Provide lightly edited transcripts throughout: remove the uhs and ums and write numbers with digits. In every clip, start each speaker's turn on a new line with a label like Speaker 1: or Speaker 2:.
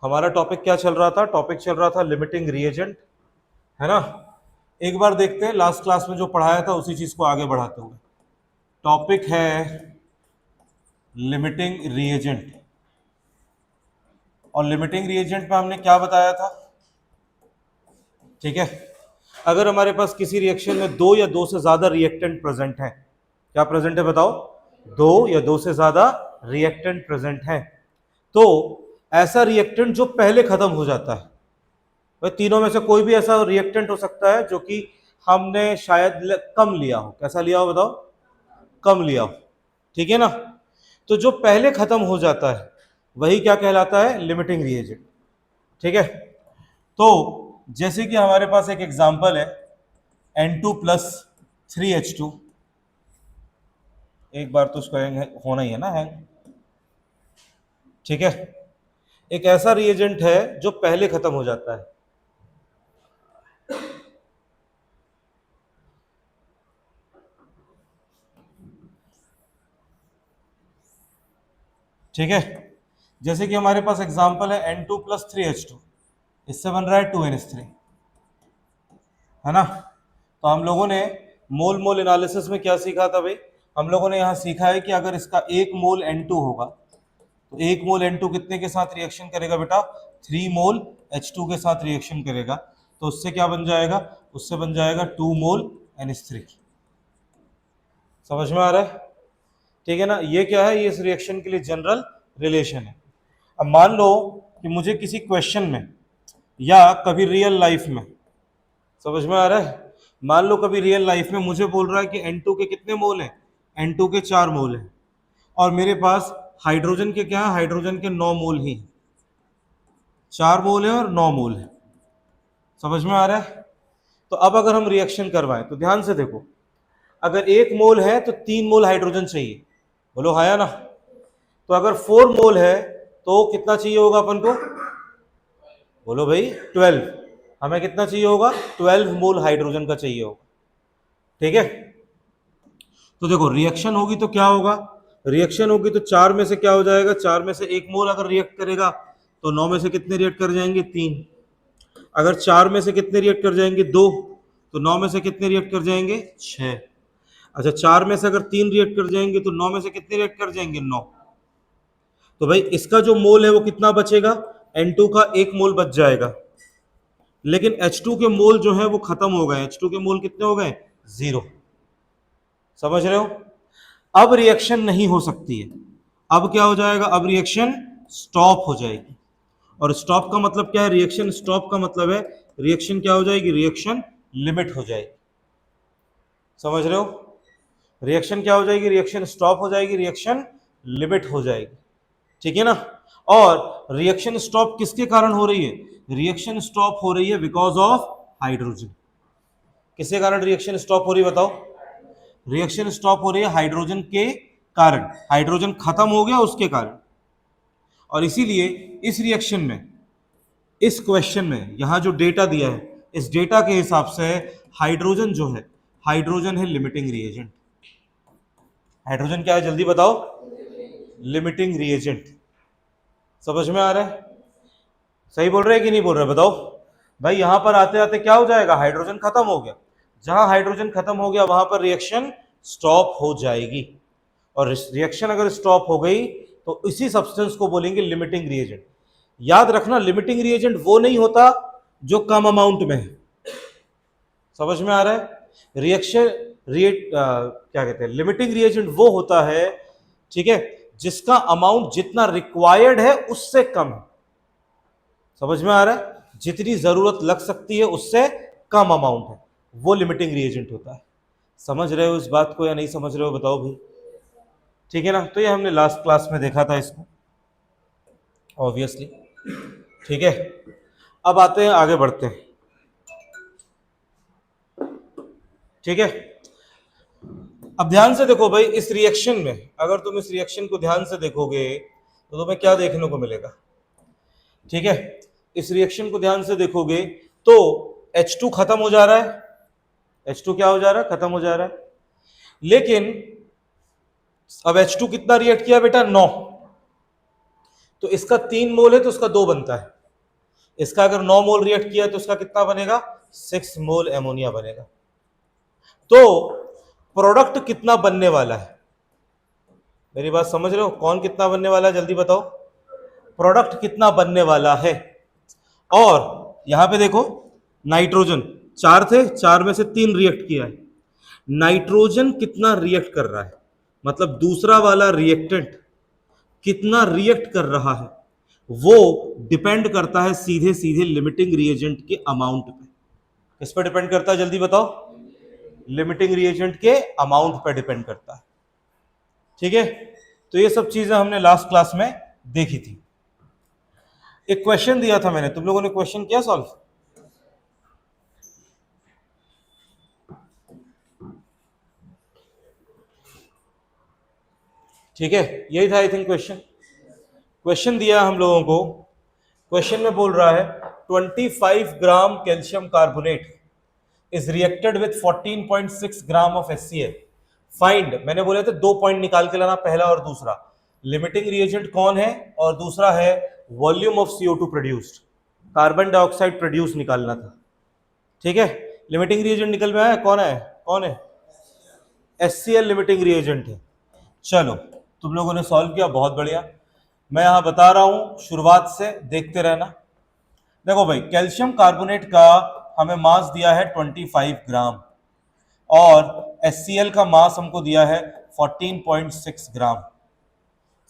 Speaker 1: हमारा टॉपिक क्या चल रहा था? टॉपिक चल रहा था लिमिटिंग रिएजेंट, है ना। एक बार देखते हैं लास्ट क्लास में जो पढ़ाया था उसी चीज को आगे बढ़ाते हुए। टॉपिक है लिमिटिंग रिएजेंट, और लिमिटिंग रिएजेंट में हमने क्या बताया था? ठीक है, अगर हमारे पास किसी रिएक्शन में दो या दो से ज्यादा रिएक्टेंट प्रेजेंट है, क्या प्रेजेंट है बताओ? दो या दो से ज्यादा रिएक्टेंट प्रेजेंट है, तो ऐसा रिएक्टेंट जो पहले खत्म हो जाता है। भाई तीनों में से कोई भी ऐसा रिएक्टेंट हो सकता है जो कि हमने शायद कम लिया हो। कैसा लिया हो बताओ? कम लिया हो, ठीक है ना। तो जो पहले खत्म हो जाता है वही क्या कहलाता है? लिमिटिंग रिएजेंट, ठीक है। तो जैसे कि हमारे पास एक एग्जांपल है N2 प्लस 3H2। एक बार तो उसका होना ही है ना हैंग, ठीक है। एक ऐसा रिएजेंट है जो पहले खत्म हो जाता है, ठीक है। जैसे कि हमारे पास एग्जांपल है N2 प्लस 3H2, इससे बन रहा है 2NH3, है ना। तो हम लोगों ने मोल मोल एनालिसिस में क्या सीखा था भाई? हम लोगों ने यहां सीखा है कि अगर इसका एक मोल N2 होगा तो एक मोल N2 कितने के साथ रिएक्शन करेगा बेटा? 3 मोल H2 के साथ रिएक्शन करेगा। तो उससे क्या बन जाएगा? उससे बन जाएगा 2 मोल NH3। समझ में आ रहा है? ठीक है ना। ये क्या है? ये इस रिएक्शन के लिए जनरल रिलेशन है। अब मान लो कि मुझे किसी क्वेश्चन में या कभी रियल लाइफ में, समझ में आ रहा है, मान लो कभी रियल लाइफ में मुझे बोल रहा है कि N2 के कितने मोल हैं? N2 के 4 मोल हैं, और मेरे पास हाइड्रोजन के क्या है? हाइड्रोजन के 9 मोल ही, 4 मोल है और 9 मोल है। समझ में आ रहा है? तो अब अगर हम रिएक्शन करवाएं तो ध्यान से देखो, अगर 1 मोल है तो 3 मोल हाइड्रोजन चाहिए, बोलो हाँ या ना। तो अगर 4 मोल है तो कितना चाहिए होगा अपन को? बोलो भाई 12। हमें कितना चाहिए होगा? 12 मोल हाइड्रोजन का चाहिए होगा, ठीक है। तो देखो रिएक्शन होगी तो क्या होगा? रिएक्शन होगी तो 4 में से क्या हो जाएगा? 4 में से 1 मोल अगर रिएक्ट करेगा तो 9 में से कितने रिएक्ट कर जाएंगे? 3। अगर 4 में से कितने रिएक्ट कर जाएंगे? 2। तो 9 में से कितने रिएक्ट कर जाएंगे? 6। अच्छा 4 में से अगर 3 रिएक्ट कर जाएंगे तो 9 में से कितने रिएक्ट कर जाएंगे? 9। तो भाई इसका जो मोल है वो कितना बचेगा? N2 का 1 मोल बच जाएगा, लेकिन H2 के मोल जो है वो खत्म हो गए। H2 के मोल कितने हो गए? 0। समझ रहे हो? अब रिएक्शन नहीं हो सकती है। अब क्या हो जाएगा? अब रिएक्शन स्टॉप हो जाएगी। और स्टॉप का मतलब क्या है? रिएक्शन स्टॉप का मतलब है रिएक्शन क्या हो जाएगी? रिएक्शन लिमिट हो जाएगी। समझ रहे हो? रिएक्शन क्या हो जाएगी? रिएक्शन स्टॉप हो जाएगी, रिएक्शन लिमिट हो जाएगी, ठीक है ना। और रिएक्शन स्टॉप किसके कारण हो रही है? रिएक्शन स्टॉप हो रही है बिकॉज ऑफ हाइड्रोजन। किसके कारण रिएक्शन स्टॉप हो रही है बताओ? रिएक्शन स्टॉप हो रही है हाइड्रोजन के कारण। हाइड्रोजन खत्म हो गया उसके कारण। और इसीलिए इस रिएक्शन में, इस क्वेश्चन में यहां जो डेटा दिया है, इस डेटा के हिसाब से हाइड्रोजन जो है, हाइड्रोजन है लिमिटिंग रिएजेंट। हाइड्रोजन क्या है जल्दी बताओ? Limiting reagent. समझ में आ रहा है? सही बोल रहे हैं कि नहीं बोल रहे बताओ? भाई यहां पर आते आते क्या हो जाएगा? हाइड्रोजन खत्म हो गया। जहां हाइड्रोजन खत्म हो गया वहां पर रिएक्शन स्टॉप हो जाएगी। और रिएक्शन अगर स्टॉप हो गई तो इसी सब्सटेंस को बोलेंगे लिमिटिंग रिएजेंट। याद रखना लिमिटिंग रिएजेंट वो नहीं होता जो कम अमाउंट में है। समझ में आ रहा है? रिएक्शन क्या कहते हैं, लिमिटिंग रिएजेंट वो होता है, ठीक है, जिसका अमाउंट जितना रिक्वायर्ड है उससे कम है। समझ में आ रहा है? जितनी जरूरत लग सकती है उससे कम अमाउंट है, वो लिमिटिंग रिएजेंट होता है। समझ रहे हो इस बात को या नहीं समझ रहे हो बताओ भाई? ठीक है ना। तो ये हमने लास्ट क्लास में देखा था इसको, ऑब्वियसली, ठीक है। अब आते हैं, आगे बढ़ते हैं, ठीक है। अब ध्यान से देखो भाई, इस रिएक्शन में अगर तुम इस रिएक्शन को ध्यान से देखोगे तो तुम्हें क्या देखने को मिलेगा? ठीक है, इस रिएक्शन को ध्यान से देखोगे तो H2 खत्म हो जा रहा है। H2 क्या हो जा रहा है? खत्म हो जा रहा है। लेकिन अब H2 कितना रिएक्ट किया बेटा? 9। तो इसका 3 मोल है तो उसका 2 बनता है। इसका अगर 9 मोल रिएक्ट किया तो इसका कितना बनेगा, 6 मोल एमोनिया बनेगा। तो प्रोडक्ट कितना बनने वाला है, मेरी बात समझ रहे हो, कौन कितना बनने वाला है, जल्दी बताओ, प्रोडक्ट कितना बनने वाला है। और यहां पे देखो नाइट्रोजन 4 थे, 4 में से 3 रिएक्ट किया है, नाइट्रोजन कितना रिएक्ट कर रहा है, मतलब दूसरा वाला रिएक्टेंट कितना रिएक्ट कर रहा है, वो डिपेंड करता है सीधे सीधे लिमिटिंग रिएजेंट के अमाउंट पे। किस पे डिपेंड करता है, जल्दी बताओ, लिमिटिंग रिएजेंट के अमाउंट पे डिपेंड करता है। ठीक है, तो ये सब चीजें हमने लास्ट क्लास में देखी थी। एक क्वेश्चन दिया था मैंने, तुम लोगों ने क्वेश्चन किया सॉल्व? ठीक है, यही था आई थिंक क्वेश्चन। क्वेश्चन दिया हम लोगों को, क्वेश्चन में बोल रहा है 25 ग्राम calcium carbonate is reacted with 14.6 gram of HCl। Find, मैंने बोले थे 2 पॉइंट निकाल के लाना, पहला और दूसरा, लिमिटिंग रिएजेंट कौन है और दूसरा है volume of CO2 produced, carbon dioxide produce निकालना था। ठीक है, लिमिटिंग रिएजेंट निकल में आया, कौन है, कौन है, HCl लिमिटिंग रिएजेंट है। चलो तुम लोगों ने सॉल्व किया, बहुत बढ़िया। मैं यहां बता रहा हूं शुरुआत से, देखते रहना। देखो भाई, कैल्शियम कार्बोनेट का हमें मास दिया है 25 ग्राम और HCl का मास हमको दिया है 14.6 ग्राम।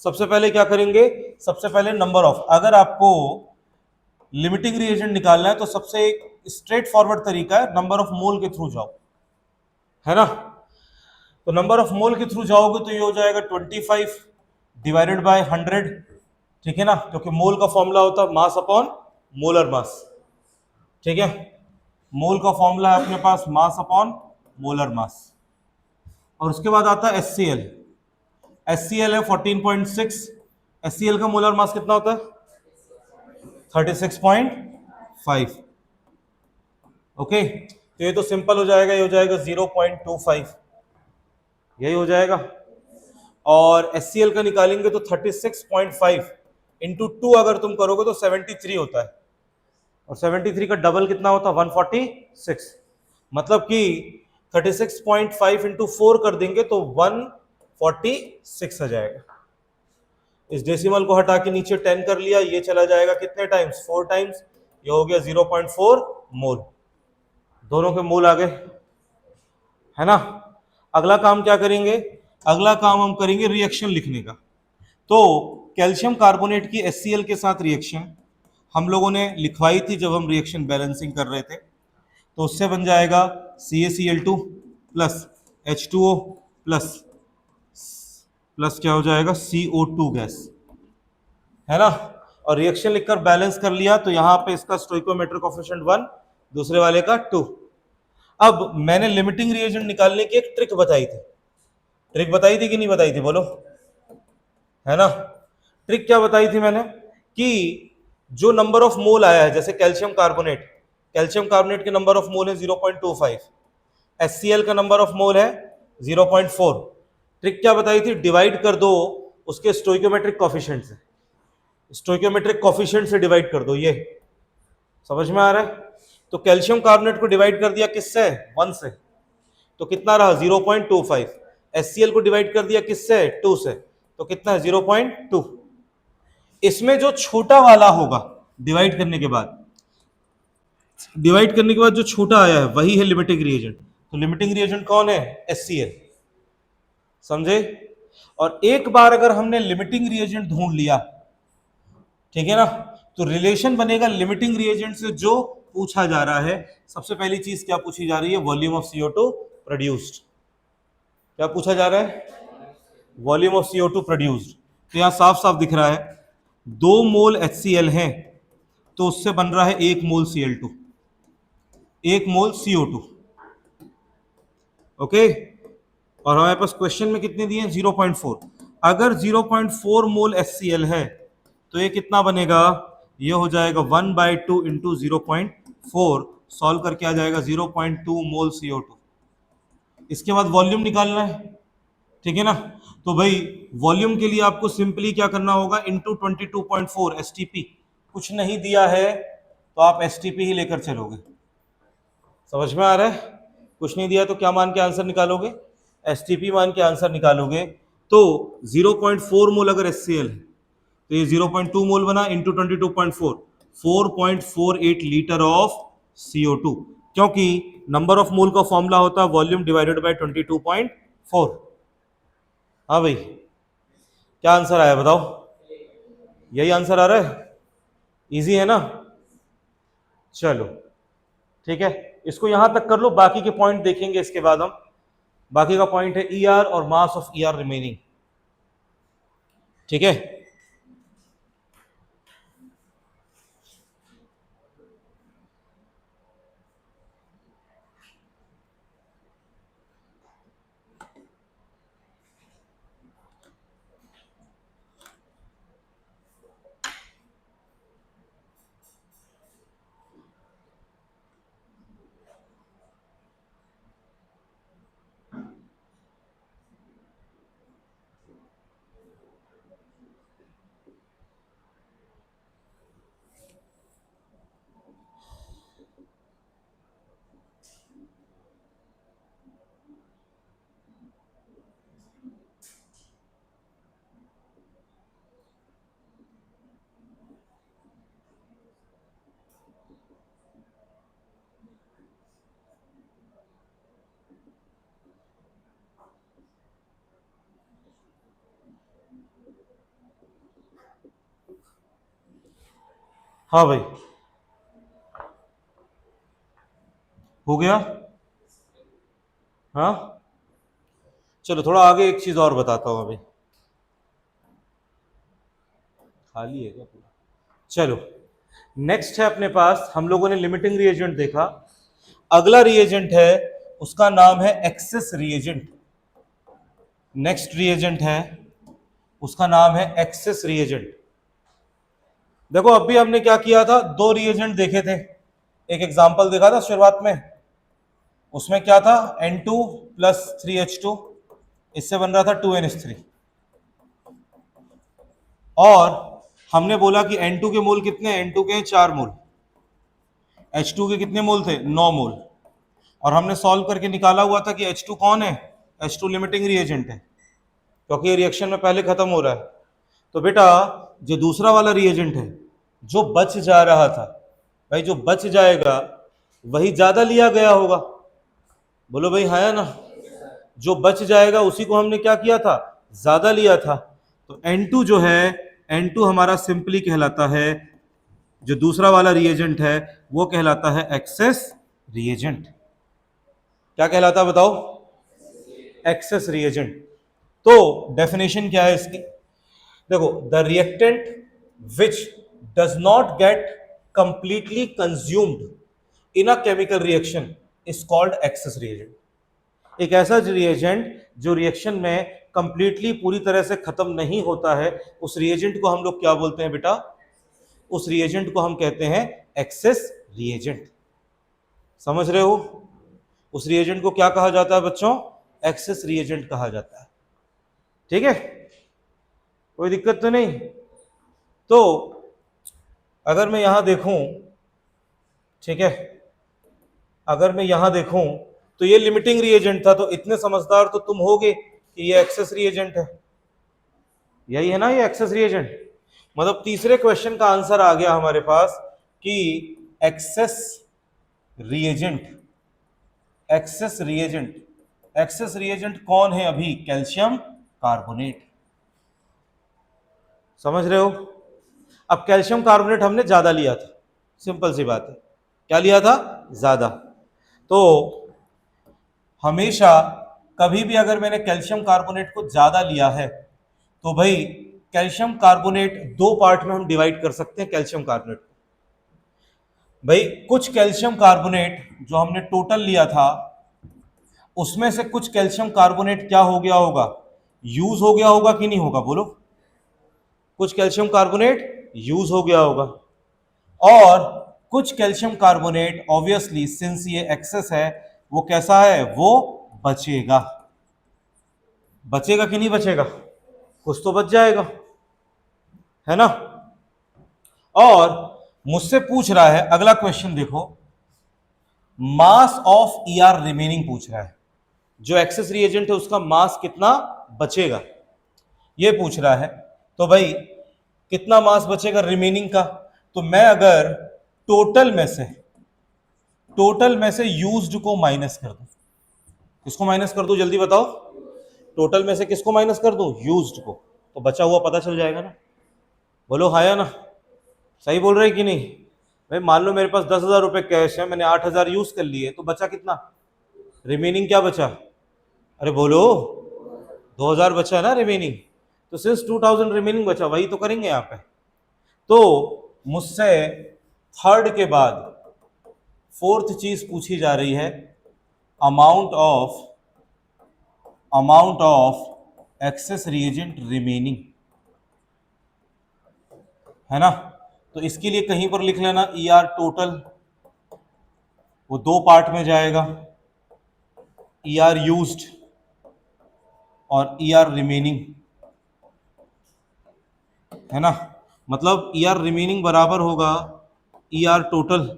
Speaker 1: सबसे पहले क्या करेंगे, सबसे पहले नंबर ऑफ, अगर आपको लिमिटिंग रिएजेंट निकालना है तो सबसे स्ट्रेट फॉरवर्ड तरीका है नंबर ऑफ मोल के थ्रू जाओ, है ना। तो नंबर ऑफ मोल के थ्रू जाओगे तो ये हो जाएगा 25 डिवाइडेड बाय 100, ठीक है ना, क्योंकि मोल का फॉर्मूला होता है मास अपॉन मोलर मास। ठीक है, मोल का फॉर्मूला है अपने पास मास अपॉन मोलर मास। और उसके बाद आता है HCl, HCl है 14.6, HCl का मोलर मास कितना होता है 36.5। ओके, तो ये तो सिंपल हो जाएगा, ये हो जाएगा 0.25, यही हो जाएगा। और HCl का निकालेंगे तो 36.5 इंटू 2 अगर तुम करोगे तो 73 होता है, और 73 का डबल कितना होता है 146, मतलब कि 36.5 इंटू 4 कर देंगे तो 146 आ जाएगा। इस डेसिमल को हटा के नीचे 10 कर लिया, ये चला जाएगा कितने टाइम्स, 4 टाइम्स, ये हो गया 0.4 मोल, दोनों के मोल आ गए, है ना। अगला काम क्या करेंगे, अगला काम हम करेंगे रिएक्शन लिखने का। तो कैल्शियम कार्बोनेट की HCl के साथ रिएक्शन हम लोगों ने लिखवाई थी जब हम रिएक्शन बैलेंसिंग कर रहे थे, तो उससे बन जाएगा CaCl2 plus H2O plus plus क्या हो जाएगा CO2 गैस, है ना। और रिएक्शन लिखकर बैलेंस कर लिया तो यहां पे इसका स्टोइकोमेट्रिक कोएफिशिएंट 1, दूसरे वाले का 2। अब मैंने लिमिटिंग रिएजेंट निकालने की एक ट्रिक बताई थी, ट्रिक बताई थी कि नहीं बताई थी, बोलो, है ना। ट्रिक क्या बताई थी मैंने, कि जो नंबर ऑफ मोल आया है, जैसे कैल्शियम कार्बोनेट के नंबर ऑफ मोल है 0.25, HCl का नंबर ऑफ मोल है 0.4। ट्रिक क्या बताई थी, डिवाइड कर दो उसके स्टोइकोमेट्रिक कोएफिशिएंट से, स्टोइकोमेट्रिक कोएफिशिएंट से डिवाइड कर दो, ये समझ में आ रहा है। तो कैल्शियम कार्बोनेट को डिवाइड कर दिया किससे, 1 से, तो कितना रहा 0.25। HCl को डिवाइड कर दिया किससे, 2 से, तो कितना है 0.2। इसमें जो छोटा वाला होगा डिवाइड करने के बाद, जो छोटा आया है वही है लिमिटिंग रिएजेंट। तो लिमिटिंग रिएजेंट कौन है, HCl, समझे। और एक बार अगर हमने लिमिटिंग रिएजेंट ढूंढ लिया, ठीक है ना, तो रिलेशन बनेगा लिमिटिंग रिएजेंट से जो पूछा जा रहा है। सबसे पहली चीज क्या पूछी जा रही है, वॉल्यूम ऑफ CO2 प्रोड्यूस्ड। क्या पूछा जा रहा है, वॉल्यूम ऑफ CO2 प्रोड्यूस्ड। तो यहां साफ साफ दिख रहा है 2 मोल HCl है तो उससे बन रहा है 1 मोल Cl2, 1 मोल CO2। ओके, और हमारे पास क्वेश्चन में कितने दिए हैं 0.4। अगर 0.4 मोल HCl है तो ये कितना बनेगा, ये हो जाएगा 1/2 इंटू 0.4, सॉल्व करके आ जाएगा 0.2 मोल CO2। इसके बाद वॉल्यूम निकालना है, ठीक है ना। तो भाई वॉल्यूम के लिए आपको सिंपली क्या करना होगा, इंटू 22.4 STP, कुछ नहीं दिया है तो आप एसटीपी ही लेकर चलोगे। समझ में आ रहा है? कुछ नहीं दिया तो क्या मान के आंसर निकालोगे? एसटीपी मान के आंसर निकालोगे। तो 0.4 मोल अगर HCl है तो ये 0.2 मोल बना इंटू 22.4, 4.48 लीटर ऑफ CO2, क्योंकि नंबर ऑफ मोल का फॉर्मूला होता है वॉल्यूम डिवाइडेड बाय 22.4। हाँ भाई, क्या आंसर आया बताओ? यही आंसर आ रहा है? इजी है ना? चलो ठीक है, इसको यहां तक कर लो, बाकी के पॉइंट देखेंगे इसके बाद हम। बाकी का पॉइंट है ER और मास ऑफ ER रिमेनिंग। ठीक है, हाँ भाई, हो गया। हाँ चलो थोड़ा आगे एक चीज और बताता हूं अभी। खाली है क्या पूरा? चलो नेक्स्ट है अपने पास, हम लोगों ने लिमिटिंग रिएजेंट देखा। अगला रिएजेंट है, उसका नाम है एक्सेस रिएजेंट। नेक्स्ट रिएजेंट है, उसका नाम है एक्सेस रिएजेंट। देखो अभी हमने क्या किया था, दो रिएजेंट देखे थे। एक एग्जांपल देखा था शुरुआत में, उसमें क्या था N2 प्लस 3H2, इससे बन रहा था 2NH3। और हमने बोला कि N2 के मोल कितने हैं? N2 के हैं 4 मोल। H2 के कितने मोल थे? 9 मोल। और हमने सॉल्व करके निकाला हुआ था कि H2 कौन है? H2 लिमिटिंग रिएजेंट है, क्योंकि ये रिएक्शन में पहले खत्म हो रहा है। तो बेटा जो दूसरा वाला रिएजेंट है, जो बच जा रहा था, भाई जो बच जाएगा वही ज्यादा लिया गया होगा। बोलो भाई, हाँ या ना? जो बच जाएगा उसी को हमने क्या किया था? ज्यादा लिया था। तो N2 जो है, N2 हमारा सिंपली कहलाता है, जो दूसरा वाला रिएजेंट है वो कहलाता है एक्सेस रिएजेंट। क्या कहलाता है बताओ? Access reagent. तो डेफिनेशन क्या है इसकी? देखो, the reactant which does not gate completely consumed in a chemical reaction is called access reagent. एक ऐसा रिएजेंट जो रिएक्शन में कंप्लीटली पूरी तरह से खत्म नहीं होता है, उस रिएजेंट को हम लोग क्या बोलते हैं बेटा? उस रिएजेंट को हम कहते हैं एक्सेस रिएजेंट। समझ रहे हो? उस रिएजेंट को क्या कहा जाता है बच्चों? एक्सेस रिएजेंट कहा जाता है। ठीक है, कोई दिक्कत तो नहीं? तो अगर मैं यहां देखूं, ठीक है, अगर मैं यहां देखूं तो ये लिमिटिंग रिएजेंट था, तो इतने समझदार तो तुम होगे कि ये एक्सेस रिएजेंट है। यही है ना ये एक्सेस रिएजेंट? मतलब तीसरे क्वेश्चन का आंसर आ गया हमारे पास कि access reagent, access reagent, access reagent कौन है अभी? Calcium carbonate. समझ रहे हो? अब कैल्शियम कार्बोनेट हमने ज्यादा लिया था, सिंपल सी बात है। क्या लिया था? ज्यादा। तो हमेशा कभी भी अगर मैंने कैल्शियम कार्बोनेट को ज्यादा लिया है तो भाई कैल्शियम कार्बोनेट दो पार्ट में हम डिवाइड कर सकते हैं कैल्शियम कार्बोनेट को। भाई कुछ कैल्शियम कार्बोनेट जो हमने टोटल लिया था, उसमें से कुछ कैल्शियम कार्बोनेट क्या हो गया होगा? यूज हो गया होगा कि नहीं होगा? बोलो। कुछ कैल्शियम कार्बोनेट यूज हो गया होगा, और कुछ कैल्शियम कार्बोनेट ऑब्वियसली सिंस ये एक्सेस है, वो कैसा है? वो बचेगा। बचेगा कि नहीं बचेगा? कुछ तो बच जाएगा, है ना? और मुझसे पूछ रहा है अगला क्वेश्चन, देखो मास ऑफ ईआर रिमेनिंग पूछ रहा है, जो एक्सेस रिएजेंट है उसका मास कितना बचेगा ये पूछ रहा है। तो भाई कितना मास बचेगा रिमेनिंग का, तो मैं अगर टोटल में से यूज्ड को माइनस कर दूं, किसको माइनस कर दूं जल्दी बताओ, टोटल में से किसको माइनस कर दूं, यूज्ड को, तो बचा हुआ पता चल जाएगा ना। बोलो हाँ या ना, सही बोल रहे कि नहीं। भाई मान लो मेरे पास 10,000 रुपए कैश है, मैंने 8,000 यूज कर लिए, तो बचा कितना, रिमेनिंग क्या बचा, अरे बोलो 2,000 बचा ना रिमेनिंग, तो सिर्फ 2,000 रिमेनिंग बचा, वही तो करेंगे यहाँ पे। तो मुझसे थर्ड के बाद फोर्थ चीज पूछी जा रही है, amount of excess reagent remaining, है ना। तो इसके लिए कहीं पर लिख लेना ई आर टोटल, वो दो पार्ट में जाएगा, ई आर यूज्ड और ई आर रिमेनिंग, है ना। मतलब ई आर रिमेनिंग बराबर होगा E R total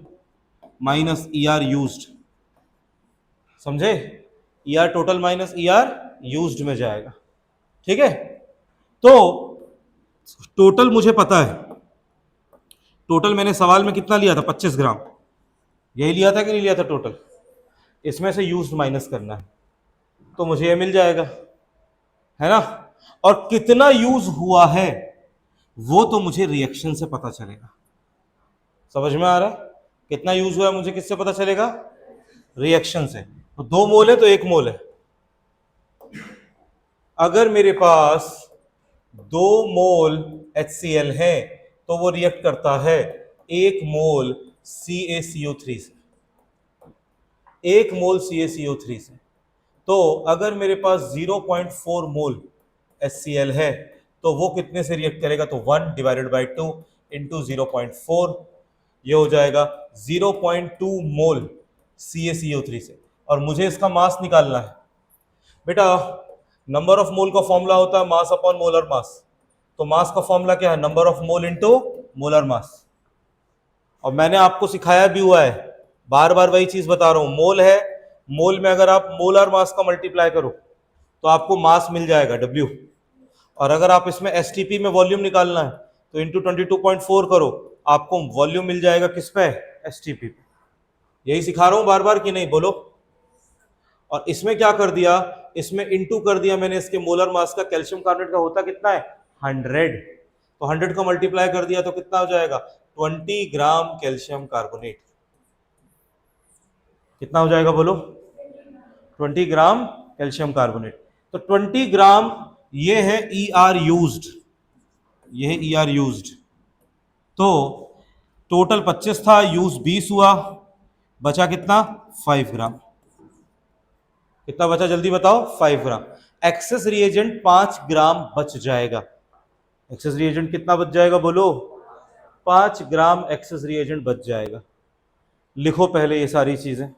Speaker 1: minus E R used, समझे, E R total minus E R used में जाएगा, ठीक है। तो टोटल मुझे पता है, टोटल मैंने सवाल में कितना लिया था, 25 ग्राम, यही लिया था कि नहीं लिया था टोटल, इसमें से यूज्ड माइनस करना है, तो मुझे ये मिल जाएगा, है ना। और कितना यूज हुआ है वो तो मुझे रिएक्शन से पता चलेगा, समझ में आ रहा है, कितना यूज हुआ है मुझे किससे पता चलेगा, रिएक्शन से। तो 2 मोल है तो 1 मोल है, अगर मेरे पास 2 मोल HCl है तो वो रिएक्ट करता है 1 मोल CaCO3 से, 1 मोल CaCO3 से। तो अगर मेरे पास 0.4 मोल HCl है तो वो कितने से रिएक्ट करेगा, तो 1 डिवाइडेड बाई 2 इंटू 0.4, ये हो जाएगा 0.2 मोल CaCO3 से। और मुझे इसका मास निकालना है बेटा, नंबर ऑफ मोल का फॉर्मूला होता है मास अपॉन मोलर मास, तो मास का फॉर्मूला क्या है, number of mole into molar mass. और मैंने आपको सिखाया भी हुआ है, बार बार वही चीज बता रहा हूं, मोल है, मोल में अगर आप मोलर मास का मल्टीप्लाई करो तो आपको मास मिल जाएगा W, और अगर आप इसमें STP में वॉल्यूम निकालना है तो इंटू 22.4 करो, आपको वॉल्यूम मिल जाएगा किस पे, STP पे। यही सिखा रहा हूं बार बार कि नहीं, बोलो। और इसमें क्या कर दिया, इसमें इंटू कर दिया मैंने इसके मोलर मास का, कैल्शियम कार्बोनेट का होता कितना है 100, तो 100 को मल्टीप्लाई कर दिया तो कितना हो जाएगा 20 ग्राम कैल्शियम कार्बोनेट, कितना हो जाएगा बोलो 20 ग्राम कैल्शियम कार्बोनेट। तो 20 ग्राम ये है ई आर यूज्ड, ये है ई आर यूज्ड। तो टोटल 25 था, यूज 20 हुआ, बचा कितना 5 ग्राम, कितना बचा जल्दी बताओ 5 ग्राम। एक्सेस रिएजेंट 5 ग्राम बच जाएगा, एक्सेस रिएजेंट कितना बच जाएगा बोलो, 5 ग्राम एक्सेस रिएजेंट बच जाएगा। लिखो पहले ये सारी चीजें,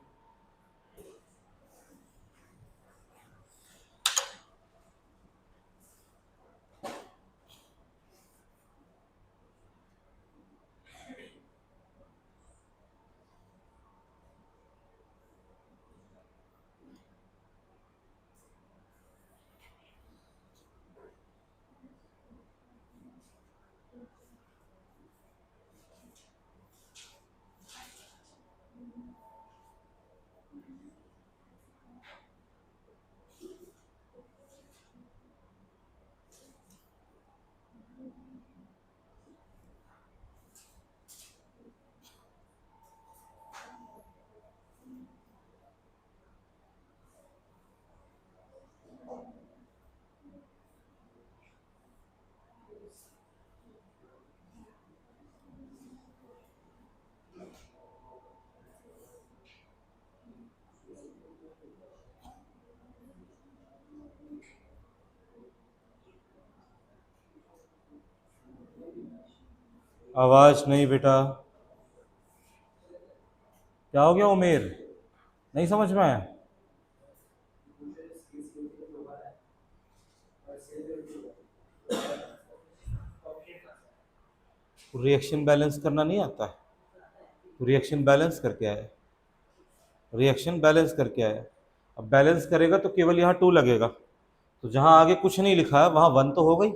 Speaker 1: आवाज नहीं बेटा, क्या हो गया उमेर, नहीं समझ में आया। रिएक्शन बैलेंस करना नहीं आता है, रिएक्शन बैलेंस करके आया, रिएक्शन बैलेंस करके आया। अब बैलेंस करेगा तो केवल यहाँ 2 लगेगा, तो जहाँ आगे कुछ नहीं लिखा है वहाँ 1 तो हो गई,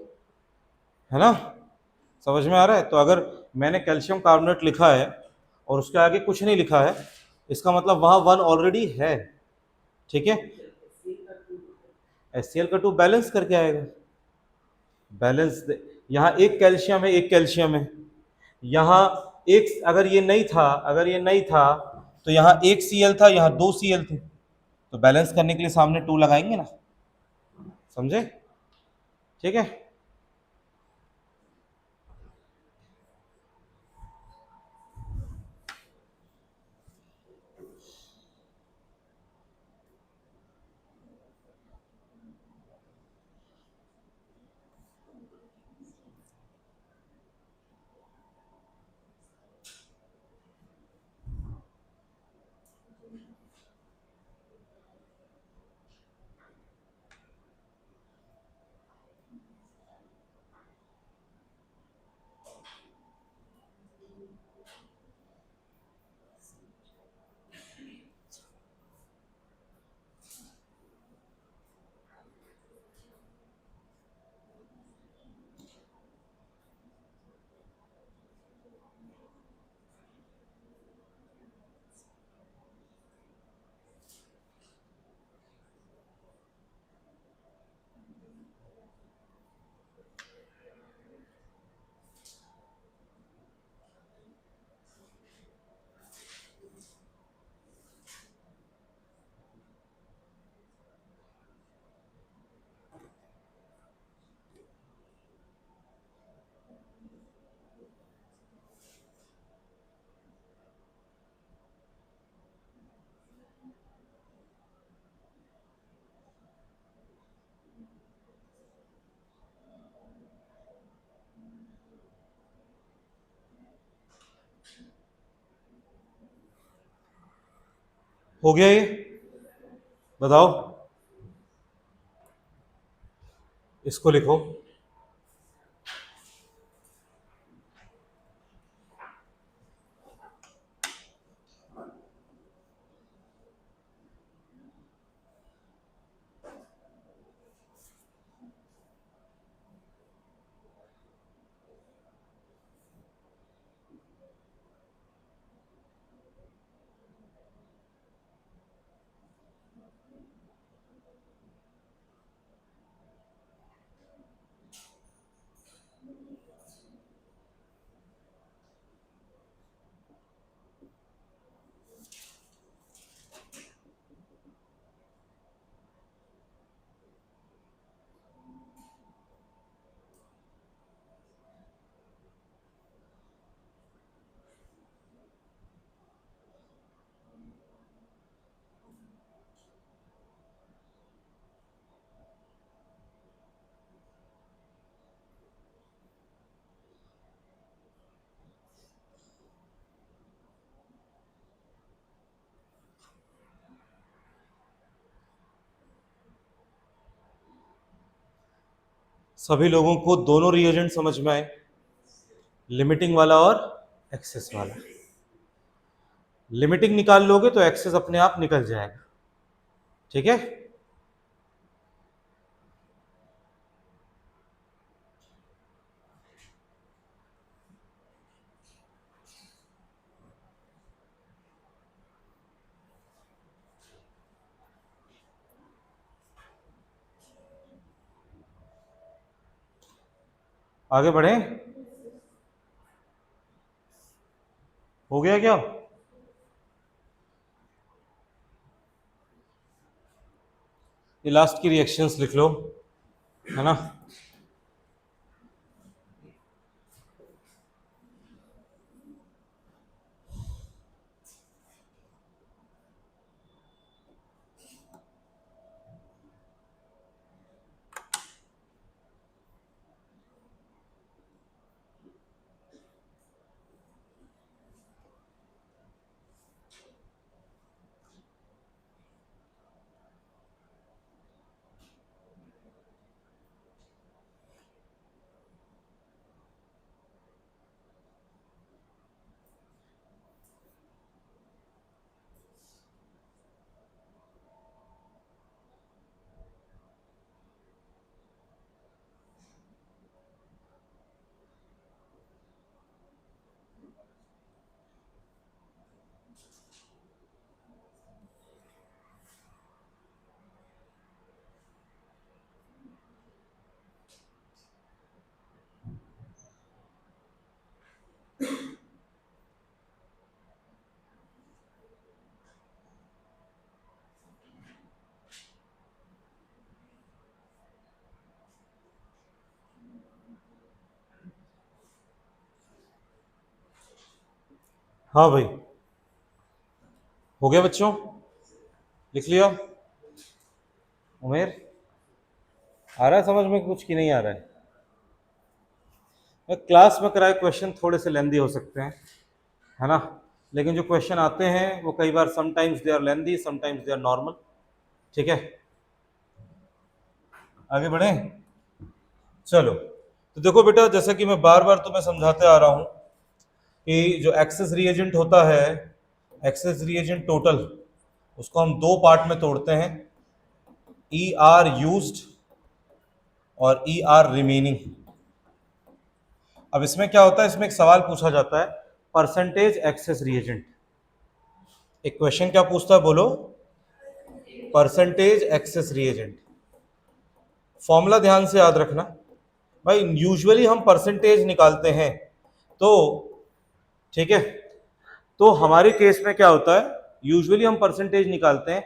Speaker 1: है ना? समझ में आ रहा है? तो अगर मैंने कैल्शियम कार्बोनेट लिखा है और उसके आगे कुछ नहीं लिखा है, इसका मतलब वहाँ 1 ऑलरेडी है। ठीक है, HCl का 2 बैलेंस करके आएगा। बैलेंस यहाँ एक कैल्शियम है, एक कैल्शियम है, यहाँ एक, अगर ये नहीं था, अगर ये नहीं था तो यहाँ एक Cl था, यहाँ 2 Cl थे, तो बैलेंस करने के लिए सामने 2 लगाएंगे ना। समझे? ठीक है, हो गया ये? बताओ, इसको लिखो। सभी लोगों को दोनों रिएजेंट समझ में आए, लिमिटिंग वाला और एक्सेस वाला। लिमिटिंग निकाल लोगे तो एक्सेस अपने आप निकल जाएगा। ठीक है, आगे बढ़े। हो गया क्या? ये लास्ट की रिएक्शंस लिख लो, है ना? हाँ भाई, हो गया बच्चों, लिख लिया। उमेर, आ रहा है समझ में कुछ कि नहीं आ रहा है? क्लास में कराए क्वेश्चन थोड़े से लेंदी हो सकते हैं, है ना, लेकिन जो क्वेश्चन आते हैं वो कई बार sometimes they are lengthy, sometimes they are normal. ठीक है, आगे बढ़े। चलो, तो देखो बेटा, जैसा कि मैं बार बार तुम्हें समझाते आ रहा हूं कि जो एक्सेस रिएजेंट होता है, एक्सेस रिएजेंट टोटल, उसको हम दो पार्ट में तोड़ते हैं, ई आर यूज्ड और ई आर रिमेनिंग। अब इसमें क्या होता है, इसमें एक सवाल पूछा जाता है, परसेंटेज एक्सेस रिएजेंट। एक क्वेश्चन क्या पूछता है, बोलो, परसेंटेज एक्सेस रिएजेंट। फॉर्मूला ध्यान से याद रखना भाई, यूजुअली हम परसेंटेज निकालते हैं, तो ठीक है, तो हमारे केस में क्या होता है, यूजुअली हम परसेंटेज निकालते हैं,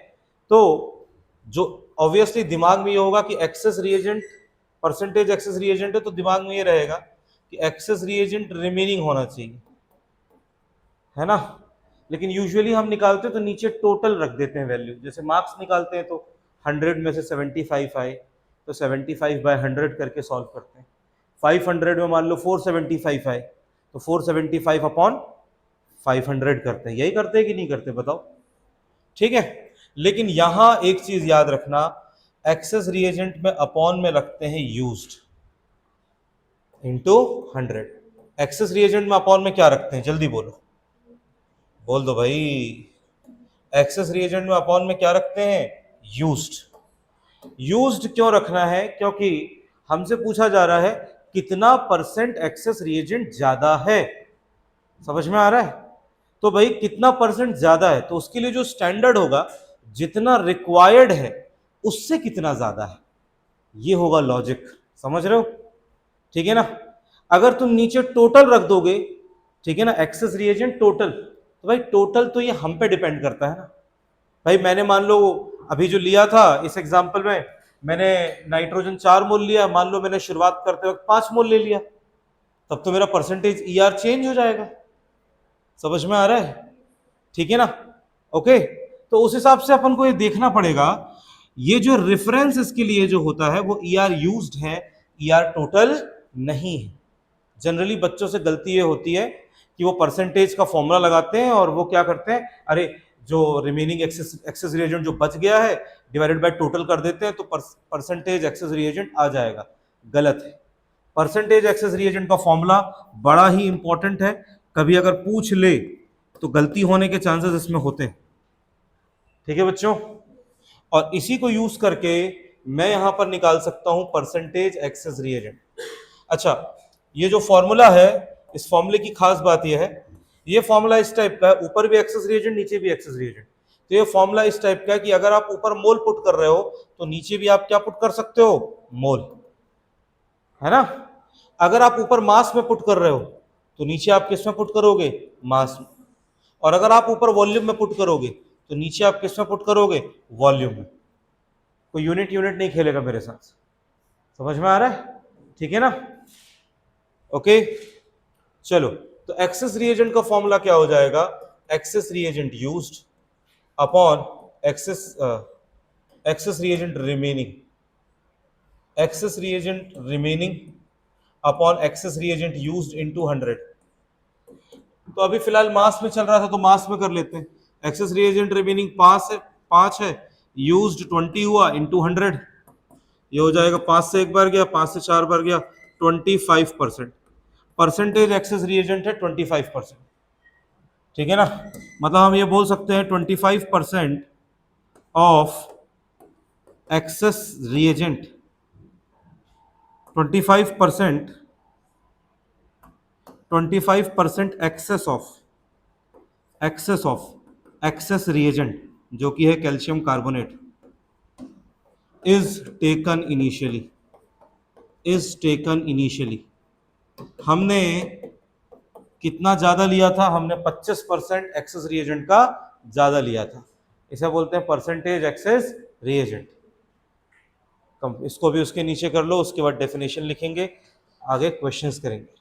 Speaker 1: तो जो ऑब्वियसली दिमाग में ये होगा कि access reagent, percentage access reagent है, तो दिमाग में ये रहेगा कि एक्सेस रिएजेंट रिमेनिंग होना चाहिए, है ना। लेकिन यूजुअली हम निकालते हैं तो नीचे टोटल रख देते हैं वैल्यू, जैसे मार्क्स निकालते हैं तो 100 में से 75 आए तो 75/100 करके सॉल्व करते हैं। 500 में मान लो 475 आए तो 475/500 करते हैं। यही करते हैं कि नहीं करते, बताओ। ठीक है, लेकिन यहां एक चीज याद रखना, एक्सेस रिएजेंट में अपॉन में रखते हैं यूज्ड इनटू 100। एक्सेस रिएजेंट में अपॉन में क्या रखते हैं, जल्दी बोलो, बोल दो भाई। एक्सेस रिएजेंट में अपॉन में क्या रखते हैं, यूज्ड। यूज्ड क्यों रखना है, क्योंकि हमसे पूछा जा रहा है कितना परसेंट एक्सेस रिएजेंट ज्यादा है। समझ में आ रहा है? तो भाई कितना परसेंट ज्यादा है, तो उसके लिए जो स्टैंडर्ड होगा, जितना रिक्वायर्ड है उससे कितना ज्यादा है, ये होगा लॉजिक। समझ रहे हो? ठीक है ना। अगर तुम नीचे टोटल रख दोगे, ठीक है ना, एक्सेस रिएजेंट टोटल, तो भाई टोटल तो ये हम पे डिपेंड करता है ना। भाई मैंने मान लो अभी जो लिया था इस एग्जांपल में, मैंने नाइट्रोजन 4 मोल लिया, मान लो मैंने शुरुआत करते वक्त 5 मोल ले लिया, तब तो मेरा परसेंटेज ईआर चेंज हो जाएगा। समझ में आ रहा है? ठीक है ना। ओके, तो उस हिसाब से अपन को ये देखना पड़ेगा, ये जो रेफरेंस इसके लिए जो होता है वो ईआर यूज्ड है, ईआर टोटल नहीं है। जनरली बच्चों से गलती ये होती है कि वो परसेंटेज का फॉर्मूला लगाते हैं और वो क्या करते हैं, अरे जो रिमेनिंग एक्सेस रिएजेंट जो बच गया है डिवाइडेड बाय टोटल कर देते हैं तो परसेंटेज एक्सेस रिएजेंट आ जाएगा। गलत है। परसेंटेज एक्सेस रिएजेंट का फॉर्मूला बड़ा ही इंपॉर्टेंट है, कभी अगर पूछ ले तो गलती होने के चांसेस इसमें होते हैं। ठीक है बच्चों, और इसी को यूज करके मैं यहां पर निकाल सकता हूं परसेंटेज एक्सेस रिएजेंट। अच्छा, ये जो फॉर्मूला है, इस फॉर्मूले की खास बात यह है, ये फॉर्मूला इस टाइप का है, ऊपर भी एक्सेस रिएजेंट नीचे भी एक्सेस रिएजेंट। तो ये फॉर्मूला इस टाइप का है कि अगर आप ऊपर मोल पुट कर रहे हो तो नीचे भी आप क्या पुट कर सकते हो, मोल, है ना। अगर आप ऊपर मास में पुट कर रहे हो तो नीचे आप किस में पुट करोगे, मास में। और अगर आप ऊपर वॉल्यूम में पुट करोगे तो नीचे आप किस में पुट करोगे, वॉल्यूम में। कोई यूनिट यूनिट नहीं खेलेगा मेरे साथ। समझ में आ रहा है? ठीक है ना। ओके, चलो, तो एक्सेस रिएजेंट का फॉर्मूला क्या हो जाएगा, access reagent used upon access access reagent remaining, access reagent remaining upon access reagent used into 100। तो अभी फिलहाल मास में चल रहा था तो मास में कर लेते हैं। एक्सेस रिएजेंट रिमेनिंग 5 है, यूज्ड 20 हुआ इनटू 100, ये हो जाएगा 5 से एक बार गया, 5 से 4 बार गया, 25%। परसेंटेज एक्सेस रिएजेंट है 25%। ठीक है ना, मतलब हम ये बोल सकते हैं 25% of excess reagent, 25%, 25% excess of excess reagent जो कि है calcium carbonate, is taken initially, is taken initially. हमने कितना ज्यादा लिया था, हमने 25% एक्सेस रिएजेंट का ज्यादा लिया था, इसे बोलते हैं परसेंटेज एक्सेस रिएजेंट। इसको भी उसके नीचे कर लो, उसके बाद डेफिनेशन लिखेंगे, आगे क्वेश्चंस करेंगे।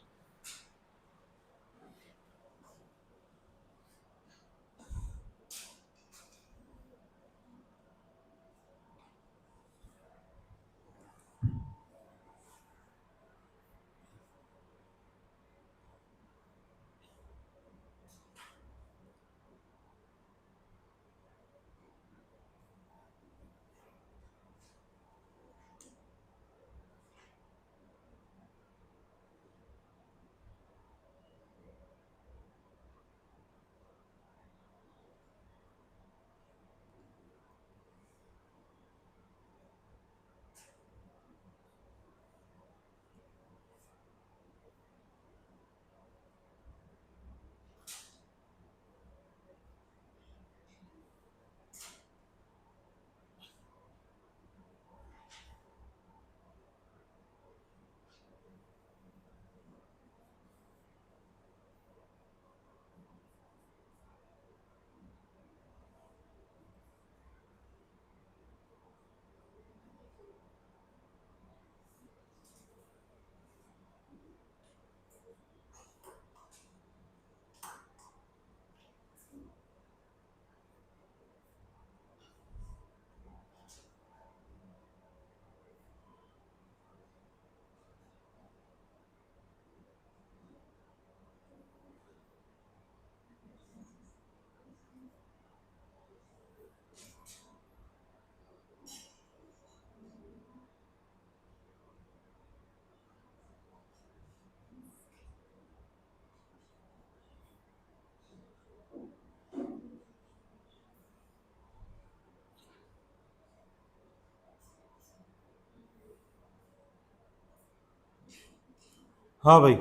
Speaker 1: हाँ भाई,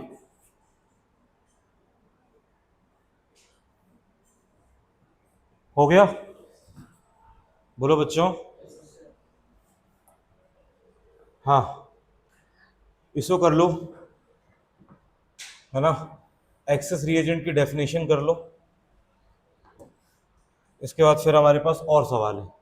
Speaker 1: हो गया। बोलो बच्चों। हाँ, इसको कर लो, है ना। एक्सेस रिएजेंट की डेफिनेशन कर लो, इसके बाद फिर हमारे पास और सवाल है।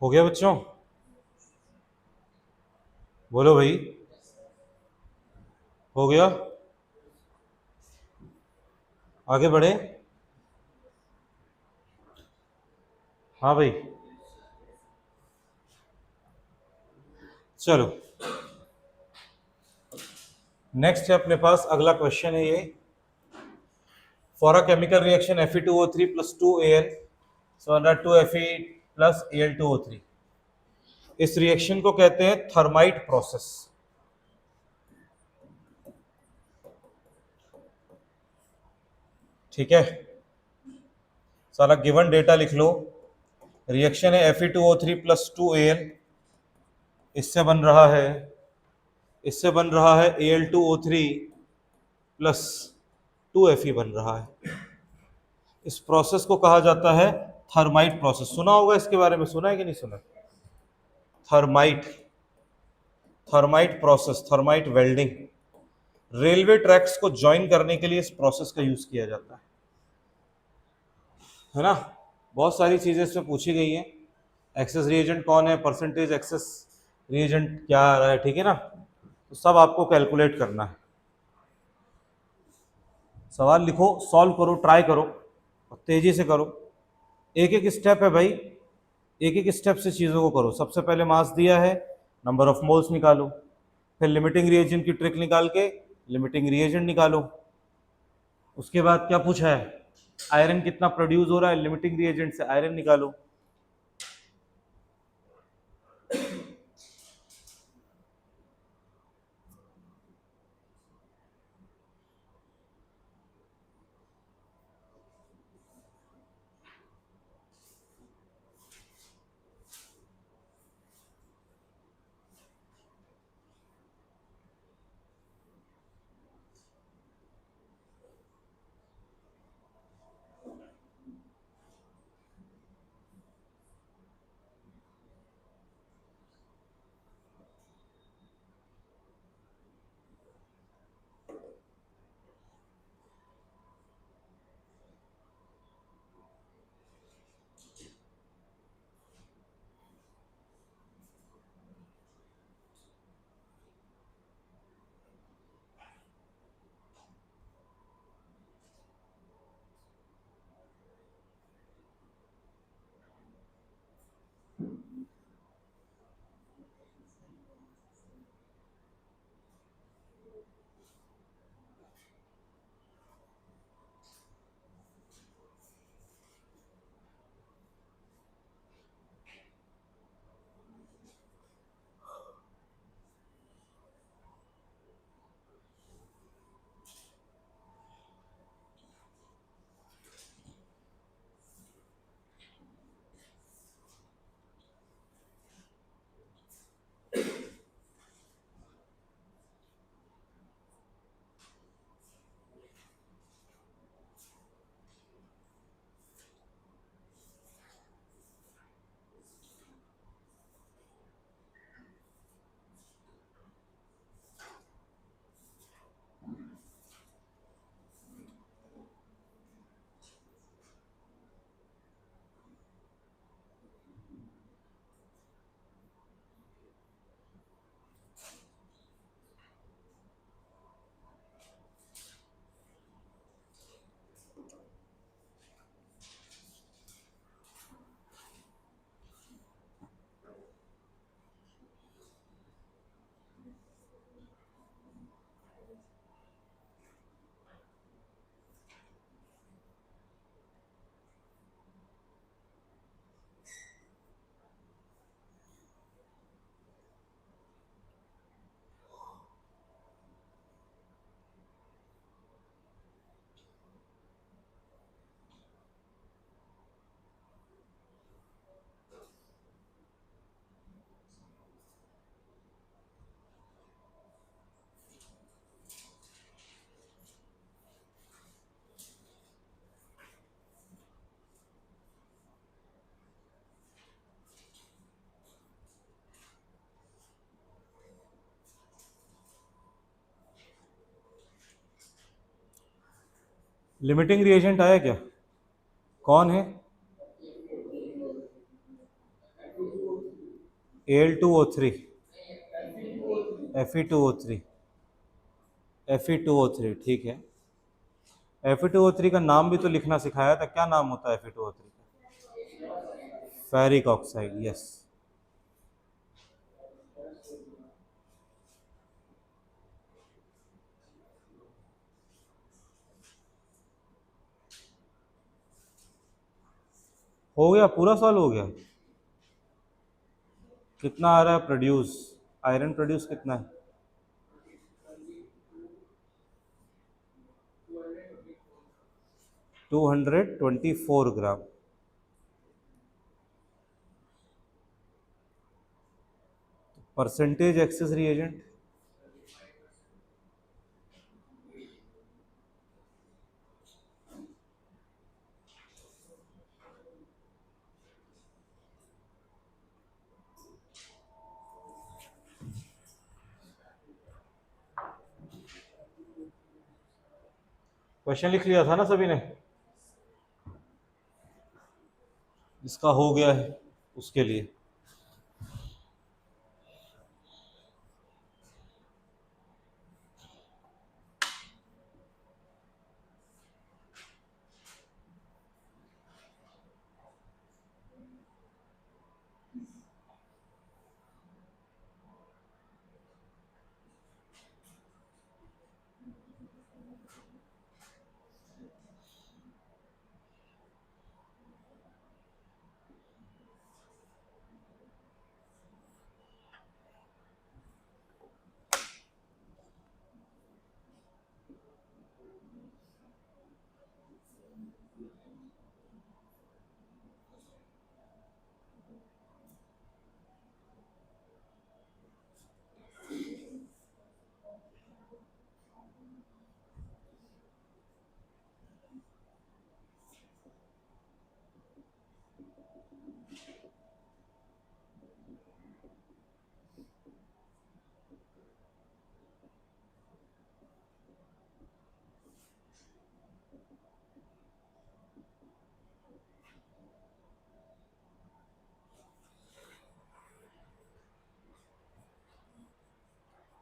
Speaker 1: हो गया बच्चों? बोलो भाई, हो गया? आगे बढ़े? हाँ भाई, चलो नेक्स्ट है अपने पास अगला क्वेश्चन है ये। For a chemical reaction Fe2O3 plus 2Al so under 2Fe plus Al2O3, इस रिएक्शन को कहते हैं थर्माइट प्रोसेस। ठीक है, सारा गिवन डेटा लिख लो। रिएक्शन है Fe2O3 प्लस 2Al, इससे बन रहा है, इससे बन रहा है Al2O3 प्लस 2Fe बन रहा है। इस प्रोसेस को कहा जाता है थर्माइट प्रोसेस। सुना होगा इसके बारे में, सुना है कि नहीं सुना? Thermite, thermite process, thermite welding. Railway tracks को ज्वाइन करने के लिए इस प्रोसेस का यूज किया जाता है ना। बहुत सारी चीजें इसमें पूछी गई हैं। एक्सेस रिएजेंट कौन है, परसेंटेज एक्सेस रिएजेंट क्या आ रहा है, ठीक है ना, तो सब आपको कैलकुलेट करना है। सवाल लिखो, सॉल्व करो, ट्राई करो और तेजी से करो। एक एक स्टेप है भाई, एक एक स्टेप से चीज़ों को करो। सबसे पहले मास दिया है, नंबर ऑफ मोल्स निकालो, फिर लिमिटिंग रिएजेंट की ट्रिक निकाल के लिमिटिंग रिएजेंट निकालो। उसके बाद क्या पूछा है, आयरन कितना प्रोड्यूस हो रहा है, लिमिटिंग रिएजेंट से आयरन निकालो। लिमिटिंग रिएजेंट आया क्या? कौन है? Al2O3, Fe2O3, Fe2O3, ठीक है। Fe2O3 का नाम भी तो लिखना सिखाया था, क्या नाम होता है Fe2O3 का? Ferric oxide, yes. हो गया, पूरा सॉल्व हो गया। कितना आ रहा है प्रोड्यूस? आयरन प्रोड्यूस कितना है? 224 ग्राम। परसेंटेज एक्सेस रिएजेंट, क्वेश्चन लिख लिया था ना सभी ने? इसका हो गया है उसके लिए।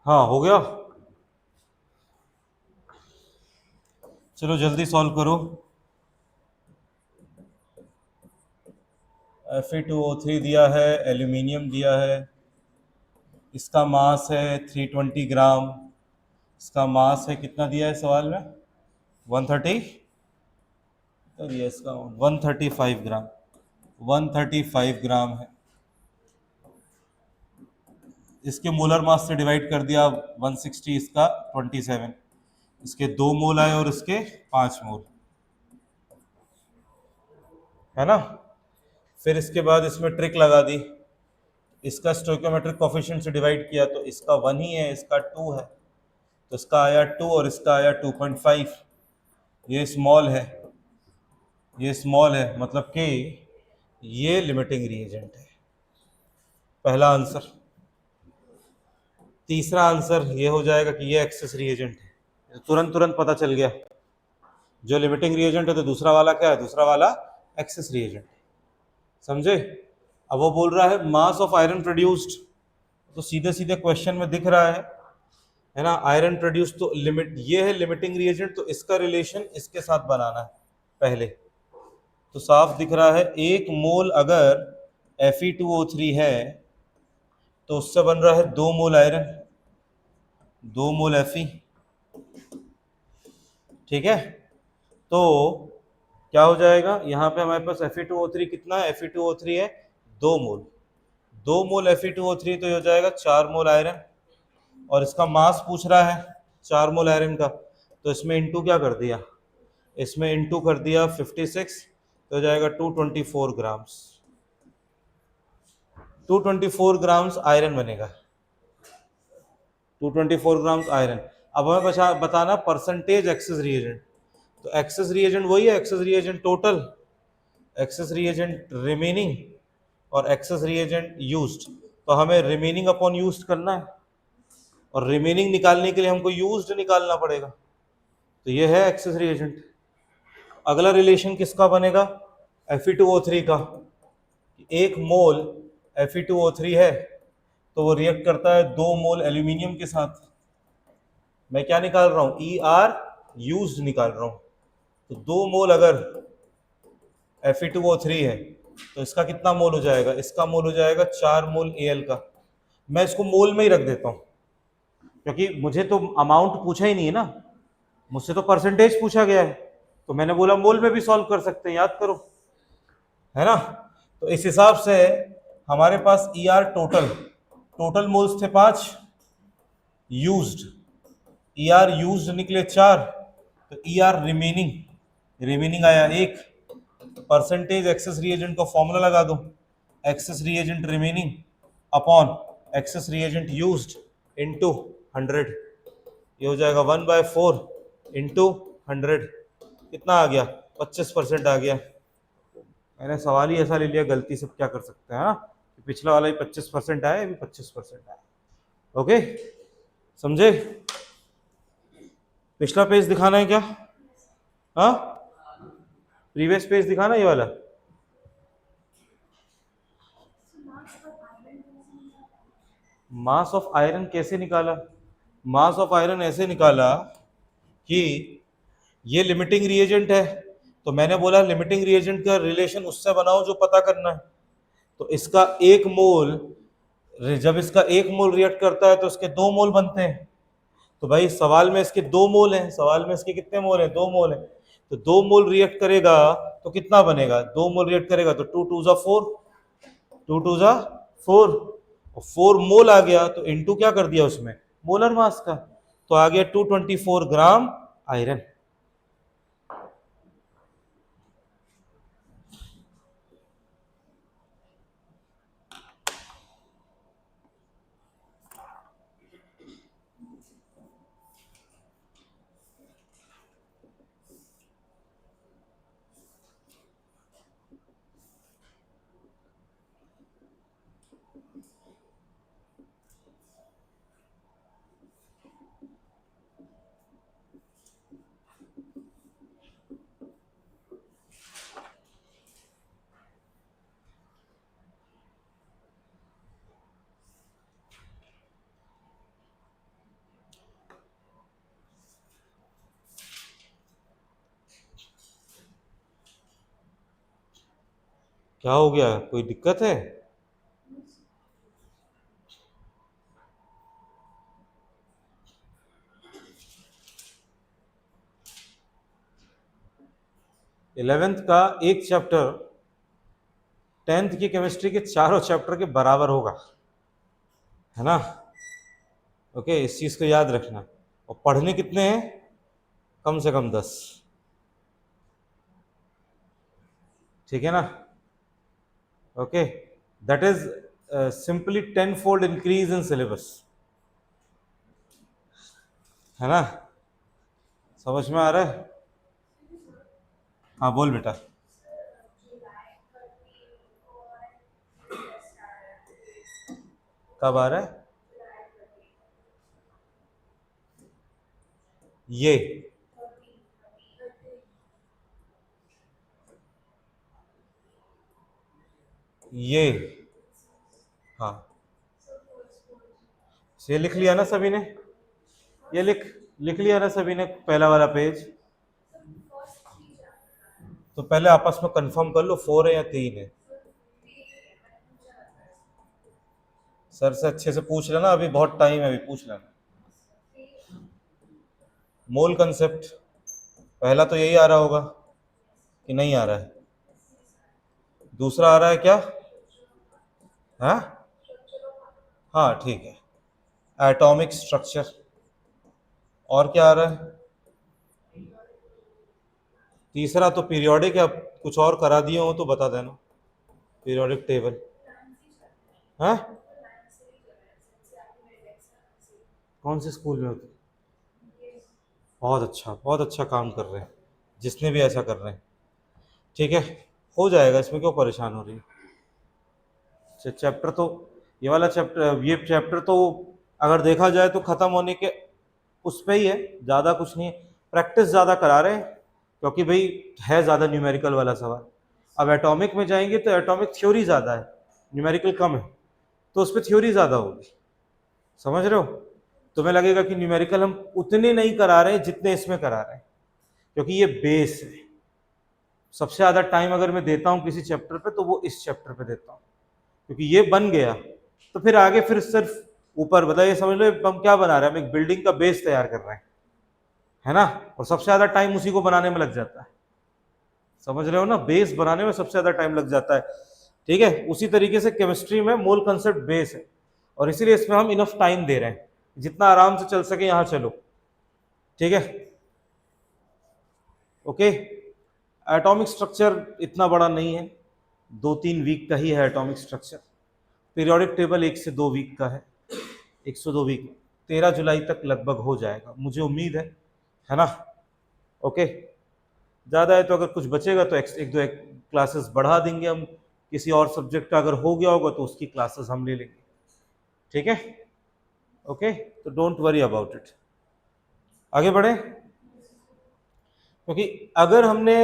Speaker 1: हाँ हो गया। चलो जल्दी सॉल्व करो। Fe2O3 दिया है, एल्यूमिनियम दिया है, इसका मास है 320 ग्राम। इसका मास है कितना दिया है सवाल में? 130 तो दिया इसका 135 ग्राम। 135 ग्राम है। इसके मोलर मास से डिवाइड कर दिया 160, इसका 27। इसके 2 मोल आए और इसके 5 मोल, है ना। फिर इसके बाद इसमें ट्रिक लगा दी, इसका स्टोइकोमेट्रिक कोफिशिएंट से डिवाइड किया तो इसका 1 ही है, इसका 2 है, तो इसका आया 2 और इसका आया 2.5। ये स्मॉल है, ये स्मॉल है, मतलब कि ये लिमिटिंग रिएजेंट है। पहला आंसर। तीसरा आंसर ये हो जाएगा कि ये एक्सेस रिएजेंट है। तुरंत तुरंत पता चल गया, जो लिमिटिंग रिएजेंट है तो दूसरा वाला क्या है? दूसरा वाला एक्सेस रिएजेंट है। समझे? अब वो बोल रहा है मास ऑफ आयरन प्रोड्यूस्ड, तो सीधे सीधे क्वेश्चन में दिख रहा है ना। आयरन प्रोड्यूस तो लिमिट, ये है लिमिटिंग रिएजेंट, तो इसका रिलेशन इसके साथ बनाना है पहले। तो साफ दिख रहा है 1 मोल अगर Fe2O3 है तो उससे बन रहा है 2 मोल आयरन, 2 मोल Fe। ठीक है, तो क्या हो जाएगा? यहाँ पे हमारे पास Fe2O3 कितना है? Fe2O3 है 2 मोल। 2 मोल Fe2O3 तो ये हो जाएगा 4 मोल आयरन, और इसका मास पूछ रहा है 4 मोल आयरन का, तो इसमें इंटू क्या कर दिया? इसमें इंटू कर दिया 56, तो हो जाएगा 224 ग्राम्स। 224 ग्राम्स आयरन बनेगा, 224 ग्राम्स आयरन। अब हमें बताना परसेंटेज एक्सेस रिएजेंट। तो एक्सेस रिएजेंट वही है, access reagent total, access reagent remaining और एक्सेस रिएजेंट यूज्ड। तो हमें रिमेनिंग अपॉन यूज्ड करना है, और रिमेनिंग निकालने के लिए हमको यूज्ड निकालना पड़ेगा। तो ये है एक्सेस रिएजेंट। अगला रिलेशन किसका बनेगा? Fe2O3 का। एक मोल Fe2O3 है तो वो रिएक्ट करता है 2 मोल एल्यूमिनियम के साथ। मैं क्या निकाल रहा हूं? ER यूज्ड निकाल रहा हूं। तो 2 मोल अगर Fe2O3 है तो इसका कितना मोल हो जाएगा? इसका मोल हो जाएगा 4 मोल Al का। मैं इसको मोल में ही रख देता हूं क्योंकि मुझे तो अमाउंट पूछा ही नहीं है ना, मुझसे तो परसेंटेज पूछा गया है, तो मैंने बोला मोल में भी सॉल्व कर सकते हैं, याद करो, है ना। तो इस हिसाब से हमारे पास ER टोटल मोल्स थे 5, यूज्ड ER यूज्ड निकले 4, तो ER रिमेनिंग आया 1। परसेंटेज एक्सेस रिएजेंट का फॉर्मूला लगा दो, access reagent remaining upon access reagent used into 100। ये हो जाएगा 1/4 इंटू 100। कितना आ गया? 25% आ गया। मैंने सवाल ही ऐसा ले लिया, गलती से क्या कर सकते हैं, हाँ, पिछला वाला ही 25% आया, अभी 25% आया। ओके, समझे? पिछला पेज दिखाना है क्या? हाँ, प्रीवियस पेज दिखाना, ये वाला। मास ऑफ आयरन कैसे निकाला? मास ऑफ आयरन ऐसे निकाला कि ये लिमिटिंग रिएजेंट है, तो मैंने बोला लिमिटिंग रिएजेंट का रिलेशन उससे बनाओ जो पता करना है। तो इसका 1 मोल, जब इसका 1 मोल रिएक्ट करता है तो इसके 2 मोल बनते हैं। तो भाई सवाल में इसके 2 मोल हैं, सवाल में इसके कितने मोल हैं? 2 मोल हैं। तो 2 मोल रिएक्ट करेगा तो कितना बनेगा? 2 मोल रिएक्ट करेगा तो 2 2 जा 4, 2 2 जा 4, और 4 मोल आ गया तो इनटू क्या कर दिया उसमें? मोलर मास का, तो आ गया 224 ग्राम आयरन। क्या हो गया? कोई दिक्कत है? इलेवेंथ का एक चैप्टर 10th की केमिस्ट्री के चारों चैप्टर के बराबर होगा, है ना। ओके, इस चीज को याद रखना। और पढ़ने कितने हैं? कम से कम 10, ठीक है ना। Okay, that is simply 10-fold increase in syllabus, है ना। समझ में आ रहा है? हाँ बोल बेटा। कब आ रहा है ये? हाँ, ये लिख लिया ना सभी ने? ये लिख लिया ना सभी ने पहला वाला पेज? तो पहले आपस में कंफर्म कर लो 4 है या 3 है। सर से अच्छे से पूछ लेना, अभी बहुत टाइम है, अभी पूछ लेना। मोल कंसेप्ट पहला तो यही आ रहा होगा कि नहीं आ रहा है? दूसरा आ रहा है क्या? हाँ हाँ, ठीक है, एटॉमिक स्ट्रक्चर। और क्या आ रहा है? तीसरा तो पीरियोडिक है, कुछ और करा दिए हो तो बता देना, पीरियोडिक टेबल। हाँ, कौन से स्कूल में होती? बहुत अच्छा काम कर रहे हैं जिसने भी ऐसा कर रहे हैं, ठीक है, हो जाएगा, इसमें क्यों परेशान हो रही है। चैप्टर तो ये वाला चैप्टर, ये चैप्टर तो अगर देखा जाए तो खत्म होने के उस पे ही है, ज़्यादा कुछ नहीं है, प्रैक्टिस ज़्यादा करा रहे हैं, क्योंकि भाई है ज़्यादा न्यूमेरिकल वाला सवाल। अब एटॉमिक में जाएंगे तो एटॉमिक थ्योरी ज़्यादा है, न्यूमेरिकल कम है, तो उस पर थ्योरी ज़्यादा होगी। समझ रहे हो? तुम्हें लगेगा कि न्यूमेरिकल हम उतने नहीं करा रहे हैं जितने इसमें करा रहे हैं, क्योंकि ये बेस है। सबसे ज़्यादा टाइम अगर मैं देता हूँ किसी चैप्टर पे तो वो इस चैप्टर पे देता हूँ, क्योंकि ये बन गया तो फिर आगे फिर सिर्फ ऊपर बताइए, समझ लो हम क्या बना रहे हैं, हम एक बिल्डिंग का बेस तैयार कर रहे हैं, है ना, और सबसे ज़्यादा टाइम उसी को बनाने में लग जाता है। समझ रहे हो ना, बेस बनाने में सबसे ज़्यादा टाइम लग जाता है। ठीक है, उसी तरीके से केमिस्ट्री में मोल कंसेप्ट बेस है, और इसीलिए इसमें हम इनफ टाइम दे रहे हैं, जितना आराम से चल सके यहाँ चलो। ठीक है, ओके। एटॉमिक स्ट्रक्चर इतना बड़ा नहीं है, 2-3 वीक का ही है एटॉमिक स्ट्रक्चर। पीरियोडिक टेबल 1 से 2 वीक का है, 1 से 2 वीक, 13 जुलाई तक लगभग हो जाएगा, मुझे उम्मीद है ना। ओके, ज़्यादा है तो अगर कुछ बचेगा तो एक दो क्लासेस बढ़ा देंगे हम, किसी और सब्जेक्ट का अगर हो गया होगा तो उसकी क्लासेस हम ले लेंगे। ठीक है, ओके, तो डोंट वरी अबाउट इट। आगे बढ़े, क्योंकि अगर हमने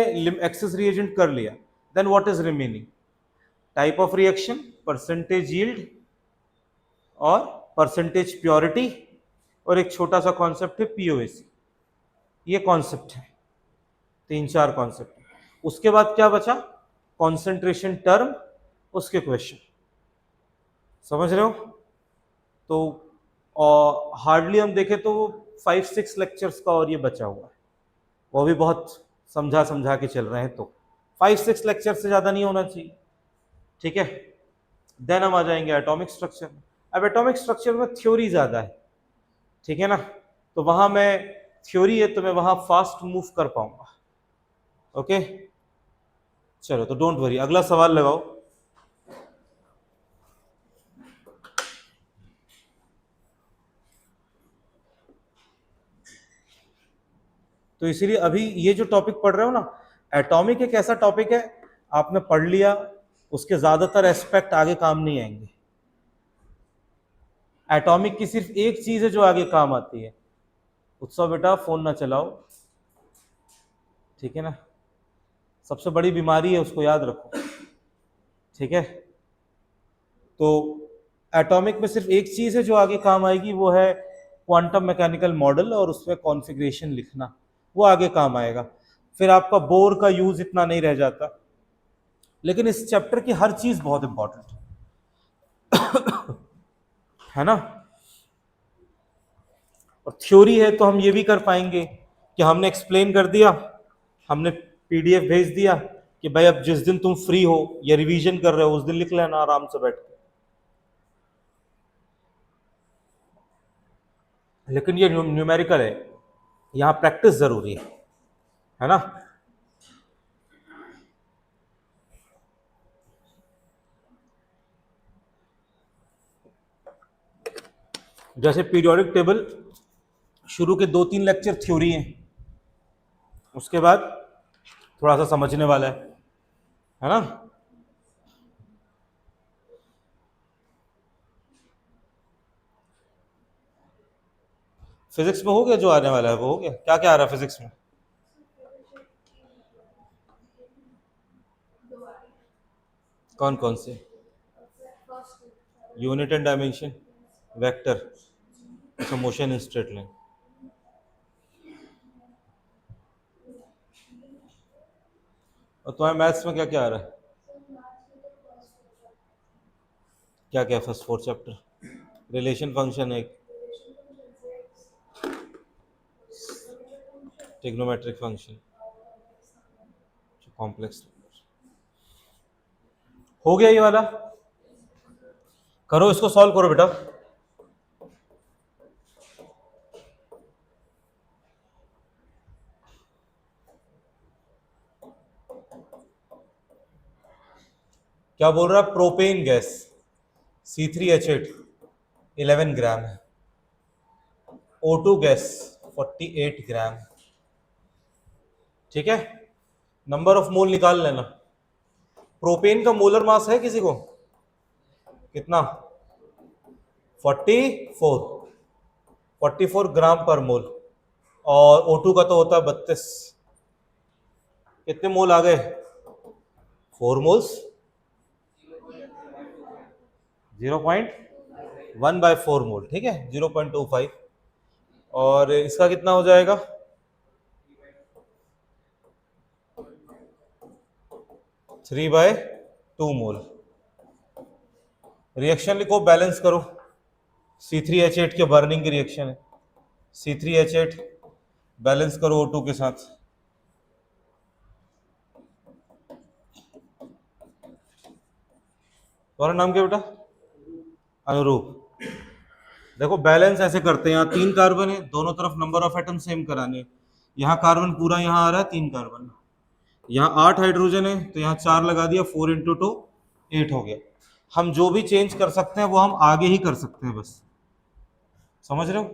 Speaker 1: एक्सेस रिएजेंट कर लिया then what is remaining, type of reaction, percentage yield और परसेंटेज प्योरिटी, और एक छोटा सा कॉन्सेप्ट है पीओएसी। ये कॉन्सेप्ट है, 3-4 कॉन्सेप्ट। उसके बाद क्या बचा, कॉन्सेंट्रेशन टर्म, उसके क्वेश्चन। समझ रहे हो? तो हार्डली हम देखें तो 5-6 लेक्चर्स का और ये बचा हुआ है, वो भी बहुत समझा समझा के चल रहे हैं, तो 5-6 लेक्चर से ज़्यादा नहीं होना चाहिए। ठीक है, देन हम आ जाएंगे एटॉमिक स्ट्रक्चर में। अब एटॉमिक स्ट्रक्चर में थ्योरी ज़्यादा है, ठीक है ना, तो वहाँ मैं थ्योरी है तो मैं वहाँ फास्ट मूव कर पाऊंगा। ओके, चलो तो डोंट वरी, अगला सवाल लगाओ। तो इसीलिए अभी ये जो टॉपिक पढ़ रहे हो ना, एटॉमिक एक ऐसा टॉपिक है, आपने पढ़ लिया, उसके ज्यादातर एस्पेक्ट आगे काम नहीं आएंगे। एटॉमिक की सिर्फ एक चीज है जो आगे काम आती है। उत्सव बेटा फोन ना चलाओ, ठीक है ना, सबसे बड़ी बीमारी है, उसको याद रखो। ठीक है, तो एटॉमिक में सिर्फ एक चीज है जो आगे काम आएगी, वो है क्वांटम मैकेनिकल मॉडल, और उसमें कॉन्फ़िगरेशन लिखना, वो आगे काम आएगा। फिर आपका बोर का यूज इतना नहीं रह जाता, लेकिन इस चैप्टर की हर चीज बहुत इंपॉर्टेंट है ना। और थ्योरी है तो हम ये भी कर पाएंगे कि हमने एक्सप्लेन कर दिया, हमने पीडीएफ भेज दिया कि भाई अब जिस दिन तुम फ्री हो या रिवीजन कर रहे हो उस दिन लिख लेना आराम से बैठ के। लेकिन ये न्यूमेरिकल है, यहाँ प्रैक्टिस जरूरी है ना। जैसे पीरियोडिक टेबल शुरू के 2-3 लेक्चर थ्योरी हैं, उसके बाद थोड़ा सा समझने वाला है ना। फिजिक्स में हो गया, जो आने वाला है वो हो गया। क्या क्या आ रहा है फिजिक्स में? कौन कौन से? यूनिट एंड डायमेंशन, वेक्टर, अच्छा मोशन इन स्ट्रेट लाइन। और तुम्हारे मैथ्स में क्या क्या आ रहा है? क्या क्या फर्स्ट 4 चैप्टर? रिलेशन फंक्शन है, ट्रिग्नोमेट्रिक फंक्शन, कॉम्प्लेक्स। हो गया ये वाला, करो इसको सॉल्व करो बेटा। क्या बोल रहा है? प्रोपेन गैस C3H8 11 ग्राम है, O2 गैस 48 ग्राम। ठीक है, नंबर ऑफ मोल निकाल लेना। प्रोपेन का मोलर मास है किसी को? कितना? 44 44 ग्राम पर मोल। और O2 का तो होता है 32, कितने मोल आ गए? 4 मोल्स, 0.1/4 मोल, ठीक है, 0.25। और इसका कितना हो जाएगा? 3/2 मोल। रिएक्शन लिखो, बैलेंस करो। C3H8 के बर्निंग की रिएक्शन है। C3H8 बैलेंस करो O2 के साथ। तुम्हारा नाम क्या बेटा? अनुरूप। देखो बैलेंस ऐसे करते हैं, यहाँ 3 कार्बन है, दोनों तरफ नंबर ऑफ एटम सेम कराने। यहाँ कार्बन पूरा यहाँ आ रहा है 3 कार्बन, यहाँ 8 हाइड्रोजन है तो यहाँ 4 लगा दिया, 4 × 2 8 हो गया। हम जो भी चेंज कर सकते हैं वो हम आगे ही कर सकते हैं, बस समझ रहे हो?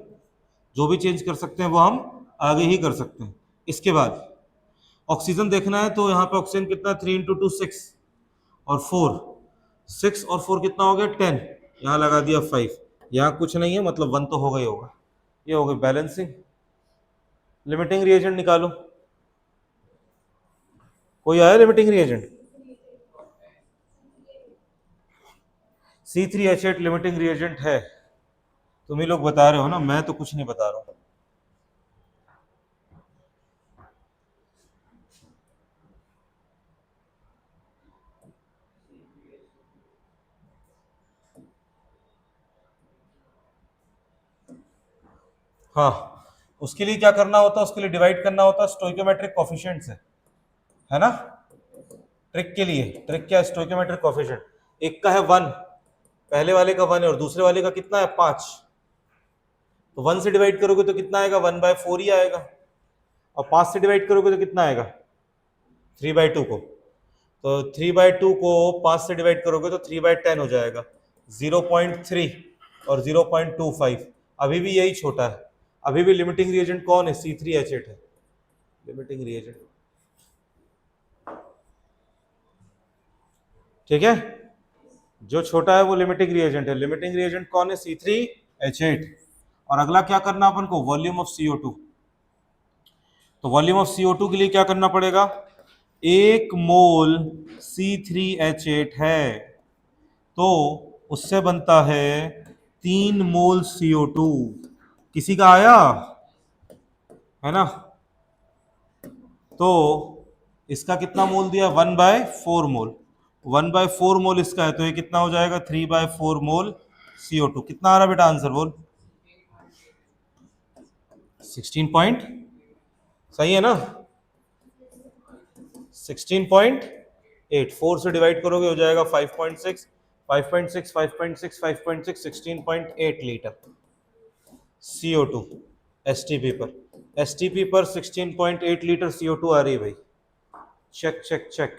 Speaker 1: जो भी चेंज कर सकते हैं वो हम आगे ही कर सकते हैं। इसके बाद ऑक्सीजन देखना है, तो यहाँ पे ऑक्सीजन कितना? 3 × 2 6 और 4, 6 और 4 कितना हो गया? 10। यहाँ लगा दिया 5, यहाँ कुछ नहीं है, मतलब 1 तो होगा ही होगा। ये हो गई बैलेंसिंग। लिमिटिंग रिएजेंट निकालो। कोई आया limiting reagent? C3H8 limiting reagent है। तुम ही लोग बता रहे हो ना, मैं तो कुछ नहीं बता रहा हूं। हाँ, उसके लिए क्या करना होता है? उसके लिए डिवाइड करना होता है स्टोइकोमेट्रिक कोफिशिएंट से, है ना? ट्रिक के लिए, ट्रिक क्या है? Stoichiometric coefficient. एक का है 1, पहले वाले का 1 है, और दूसरे वाले का कितना है? 5। तो 1 से डिवाइड करोगे तो कितना आएगा? 1/4 ही आएगा। और 5 से डिवाइड करोगे तो कितना आएगा? 3/2 को। तो 3/2 को 5 से डिवाइड करोगे तो 3/10 हो जाएगा। 0.3 और 0.25। अभी भी यही छोटा है। अभी भी लिमिटिंग रिएजेंट कौन है? C3H8 है लिमिटिंग रिएजेंट, ठीक है? जो छोटा है वो लिमिटिंग रिएजेंट है। लिमिटिंग रिएजेंट कौन है? C3H8। और अगला क्या करना अपन को? Volume of CO2। तो वॉल्यूम ऑफ CO2 के लिए क्या करना पड़ेगा? 1 मोल C3H8 है तो उससे बनता है 3 मोल CO2। किसी का आया है ना? तो इसका कितना मोल दिया? 1/4 मोल। 1/4 मोल इसका है, तो ये कितना हो जाएगा? 3/4 मोल CO2। कितना आ रहा बेटा आंसर? बोल। 16 पॉइंट, सही है ना? 16.8। 4 से डिवाइड करोगे हो जाएगा 5.6, 5.6, 5.6, 5.6, 16.8 लीटर CO2 STP पर। STP पर 16.8 लीटर CO2 आ रही है भाई। Check check check.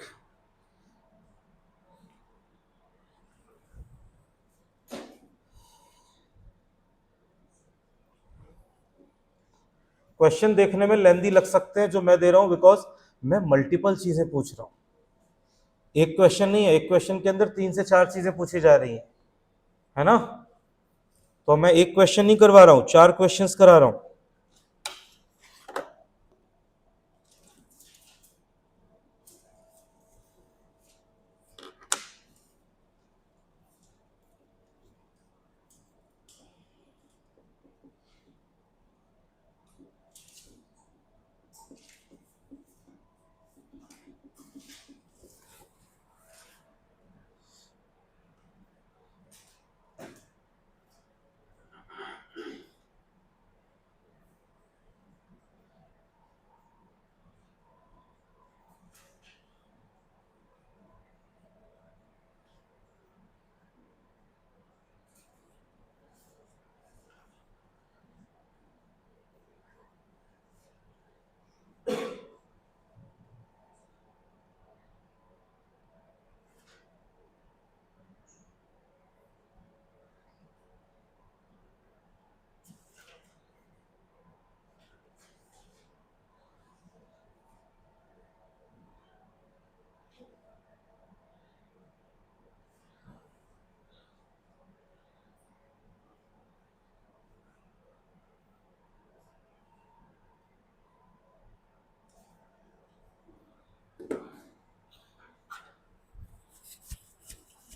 Speaker 1: क्वेश्चन देखने में लेंदी लग सकते हैं जो मैं दे रहा हूं, बिकॉज मैं मल्टीपल चीजें पूछ रहा हूं। एक क्वेश्चन नहीं है, एक क्वेश्चन के अंदर 3 से 4 चीजें पूछी जा रही है ना? तो मैं एक क्वेश्चन नहीं करवा रहा हूं, 4 क्वेश्चंस करा रहा हूं।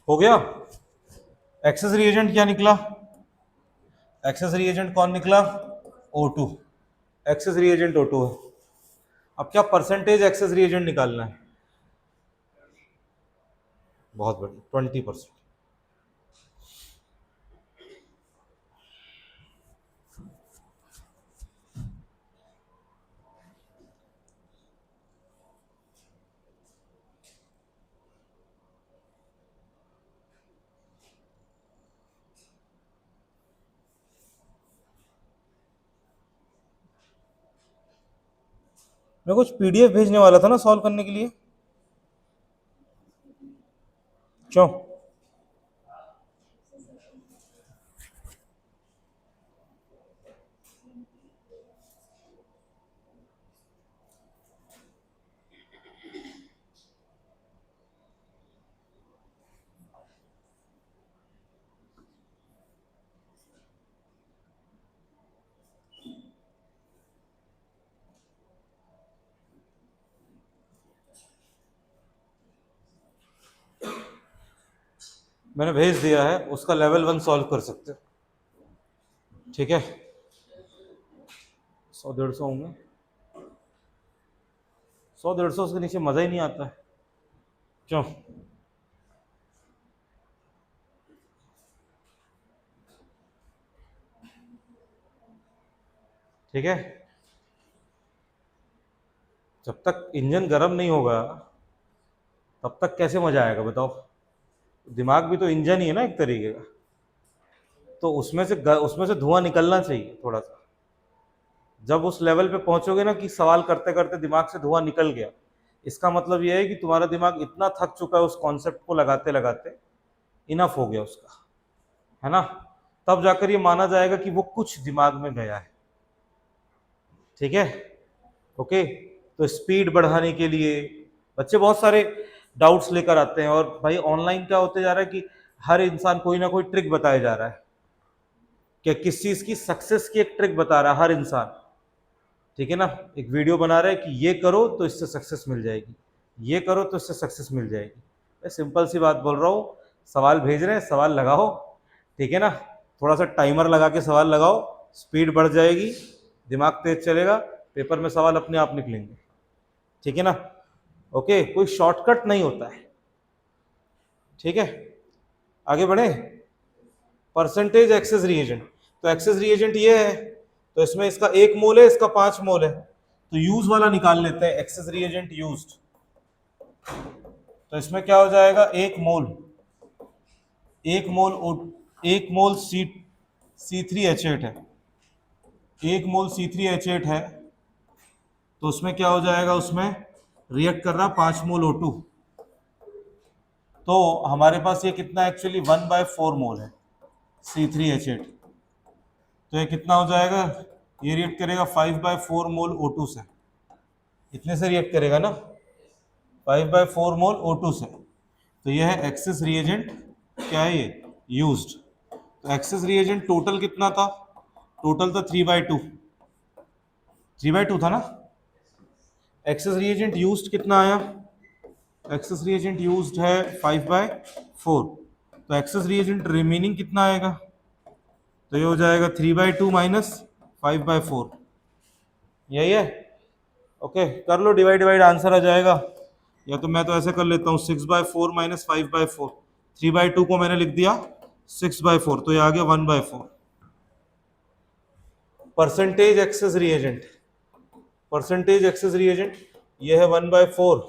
Speaker 1: हो गया। एक्सेस रिएजेंट क्या निकला? एक्सेस रिएजेंट कौन निकला? O2। एक्सेस रिएजेंट O2 है। अब क्या परसेंटेज एक्सेस रिएजेंट निकालना है? बहुत बढ़िया, 20%। मैं कुछ पीडीएफ भेजने वाला था ना सॉल्व करने के लिए, क्यों? मैंने भेज दिया है, उसका लेवल 1 सॉल्व कर सकते हो, ठीक है? 100-150 होंगे, 100-150 के नीचे मज़ा ही नहीं आता है, क्यों? ठीक है, जब तक इंजन गर्म नहीं होगा तब तक कैसे मजा आएगा बताओ? दिमाग भी तो इंजन ही है ना एक तरीके का, तो उसमें से धुआं निकलना चाहिए थोड़ा सा। जब उस लेवल पे पहुंचोगे ना कि सवाल करते करते दिमाग से धुआं निकल गया, इसका मतलब यह है कि तुम्हारा दिमाग इतना थक चुका है उस कॉन्सेप्ट को लगाते लगाते, इनफ हो गया उसका, है ना? तब जाकर ये माना जाएगा कि वो कुछ दिमाग में गया है, ठीक है? ओके, तो स्पीड बढ़ाने के लिए बच्चे बहुत सारे डाउट्स लेकर आते हैं, और भाई ऑनलाइन क्या होते जा रहा है कि हर इंसान कोई ना कोई ट्रिक बताया जा रहा है, कि किस चीज की सक्सेस की एक ट्रिक बता रहा है हर इंसान, ठीक है ना? एक वीडियो बना रहा है कि ये करो तो इससे सक्सेस मिल जाएगी, ये करो तो इससे सक्सेस मिल जाएगी। मैं सिंपल सी बात बोल रहा हूँ, सवाल भेज रहे हैं, सवाल लगाओ, ठीक है ना? थोड़ा सा टाइमर लगा के सवाल लगाओ, स्पीड बढ़ जाएगी, दिमाग तेज चलेगा, पेपर में सवाल अपने आप निकलेंगे, ठीक है ना? ओके, कोई शॉर्टकट नहीं होता है, ठीक है? आगे बढ़े। परसेंटेज एक्सेस रिएजेंट, तो एक्सेस रिएजेंट ये है, तो इसमें इसका 1 मोल है, इसका 5 मोल है, तो यूज वाला निकाल लेते हैं, एक्सेस रिएजेंट यूज्ड। तो इसमें क्या हो जाएगा? 1 मोल, 1 मोल एक मोल C3H8 है, 1 मोल C3H8 है, तो उसमें क्या हो जाएगा? उसमें रिएक्ट कर रहा 5 मोल O2, तो हमारे पास ये कितना एक्चुअली 1/4 मोल है C3H8, तो ये कितना हो जाएगा? ये रिएक्ट करेगा 5/4 मोल O2 से, इतने से रिएक्ट करेगा ना, 5/4 मोल O2 से, तो ये है एक्सेस रिएजेंट, क्या है ये? यूज्ड। तो एक्सेस रिएजेंट टोटल कितना था? टोटल था 3/2, 3/2 था ना? एक्सेस रिएजेंट यूज्ड कितना आया? एक्सेस रिएजेंट यूज्ड है 5/4, तो एक्सेस रिएजेंट रिमेनिंग कितना आएगा? तो ये हो जाएगा 3/2 माइनस 5/4, यही है। ओके, कर लो डिवाइड डिवाइड, आंसर आ जाएगा। या तो मैं तो ऐसे कर लेता हूँ, 6/4 माइनस 5/4, 3/2 को मैंने लिख दिया 6/4, तो ये आ गया 1/4। Percentage access reagent, percentage access reagent ये है 1/4,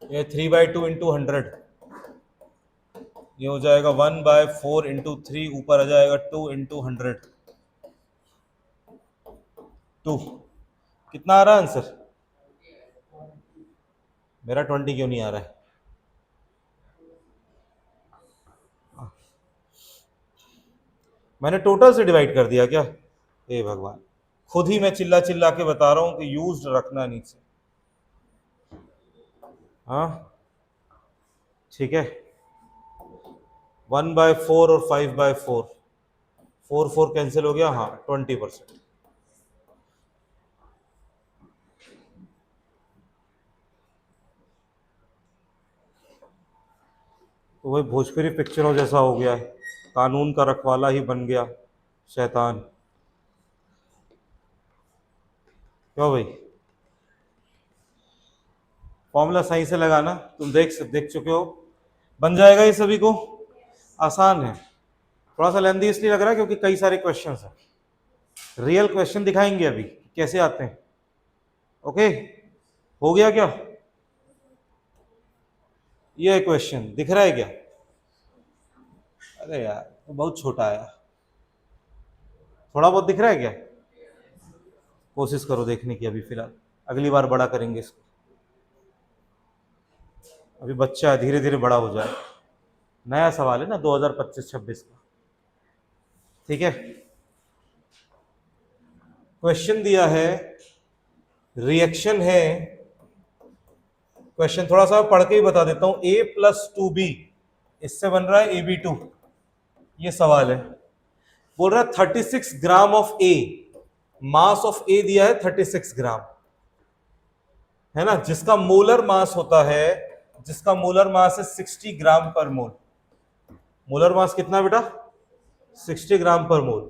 Speaker 1: ये 3/2 इंटू 100, ये हो जाएगा 1/4 इंटू 3, ऊपर आ जाएगा 2 इंटू 100, 2। कितना आ रहा है आंसर? मेरा 20 क्यों नहीं आ रहा है? मैंने टोटल से डिवाइड कर दिया क्या? हे भगवान, खुद ही मैं चिल्ला चिल्ला के बता रहा हूं कि यूज्ड रखना नीचे, हाँ ठीक है। 1/4 और 5/4, 4 कैंसिल हो गया, हाँ 20%। तो वही भोजपुरी पिक्चरों जैसा हो गया है, कानून का रखवाला ही बन गया शैतान। क्यों भाई? फॉर्मूला सही से लगाना, तुम देख चुके हो, बन जाएगा ये सभी को, आसान है। थोड़ा सा लेंदी इसलिए लग रहा है क्योंकि कई सारे क्वेश्चंस हैं, रियल क्वेश्चन दिखाएंगे अभी कैसे आते हैं। ओके, हो गया क्या? ये क्वेश्चन दिख रहा है क्या? अरे यार तो बहुत छोटा है, थोड़ा बहुत दिख रहा है क्या? कोशिश करो देखने की, अभी फिलहाल अगली बार बड़ा करेंगे इसको, अभी बच्चा है, धीरे धीरे बड़ा हो जाए। नया सवाल है ना 2025-26 का, ठीक है। क्वेश्चन दिया है, रिएक्शन है, क्वेश्चन थोड़ा सा पढ़ के ही बता देता हूं। A+2B, इससे बन रहा है AB2, ये सवाल है। बोल रहा है 36 gram of A, mass of ए दिया है 36 ग्राम, है ना, जिसका मोलर मास होता है, जिसका मोलर मास है 60 ग्राम पर मोल। मोलर मास कितना बेटा? 60 gram per mole.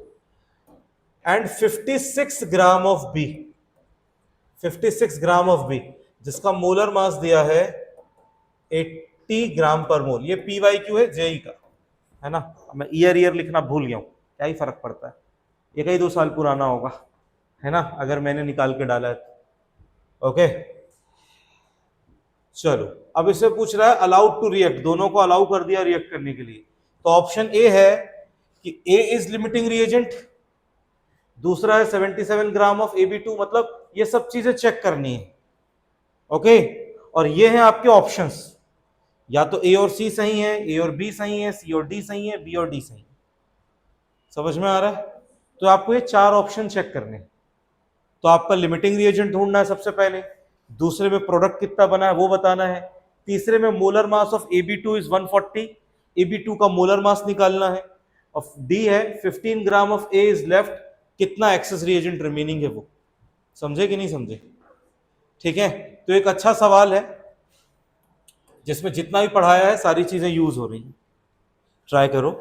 Speaker 1: And 56 gram of B, 56 gram of B, जिसका मोलर मास दिया है 80 ग्राम पर मोल। ये PYQ है जेई का, है ना। मैं ईयर लिखना भूल गया हूं, क्या ही फर्क पड़ता है, एक ही 2 साल पुराना होगा, है ना, अगर मैंने निकाल के डाला है तो। ओके चलो, अब इससे पूछ रहा है अलाउड टू रिएक्ट, दोनों को अलाउ कर दिया रिएक्ट करने के लिए। तो ऑप्शन ए है कि ए इज लिमिटिंग रिएजेंट, दूसरा है 77 ग्राम ऑफ AB2, मतलब ये सब चीजें चेक करनी है। ओके, और ये हैं आपके ऑप्शंस, या तो ए और सी सही है, ए और बी सही है, सी और डी सही है, बी और डी सही है। समझ में आ रहा है? तो आपको ये 4 ऑप्शन चेक करने हैं। तो आपका लिमिटिंग रिएजेंट ढूंढना है सबसे पहले, दूसरे में प्रोडक्ट कितना बना है वो बताना है, तीसरे में molar mass of AB2 is 140, AB2 का मोलर मास निकालना है, और डी है 15 gram of A is left, कितना एक्सेस रिएजेंट रिमेनिंग है वो। समझे कि नहीं समझे? ठीक है, तो एक अच्छा सवाल है जिसमें जितना भी पढ़ाया है सारी चीजें यूज हो रही हैं, ट्राई करो।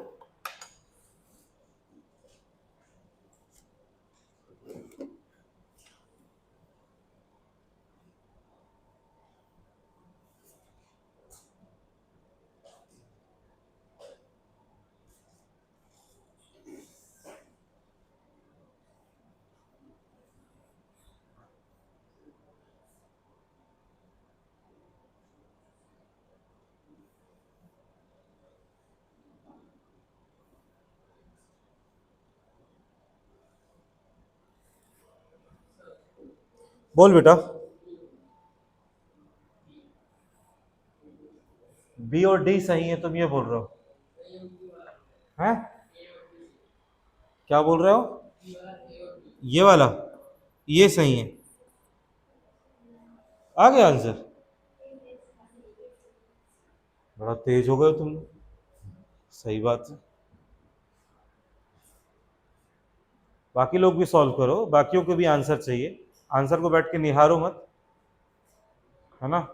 Speaker 1: बोल बेटा। बी और डी सही है, तुम ये बोल रहे हो? हैं? क्या बोल रहे हो? ये वाला, ये सही है, आ गया आंसर। बड़ा तेज हो गए तुम, सही बात है। बाकी लोग भी सॉल्व करो, बाकियों को भी आंसर चाहिए, आंसर को बैठ के निहारो मत, है ना।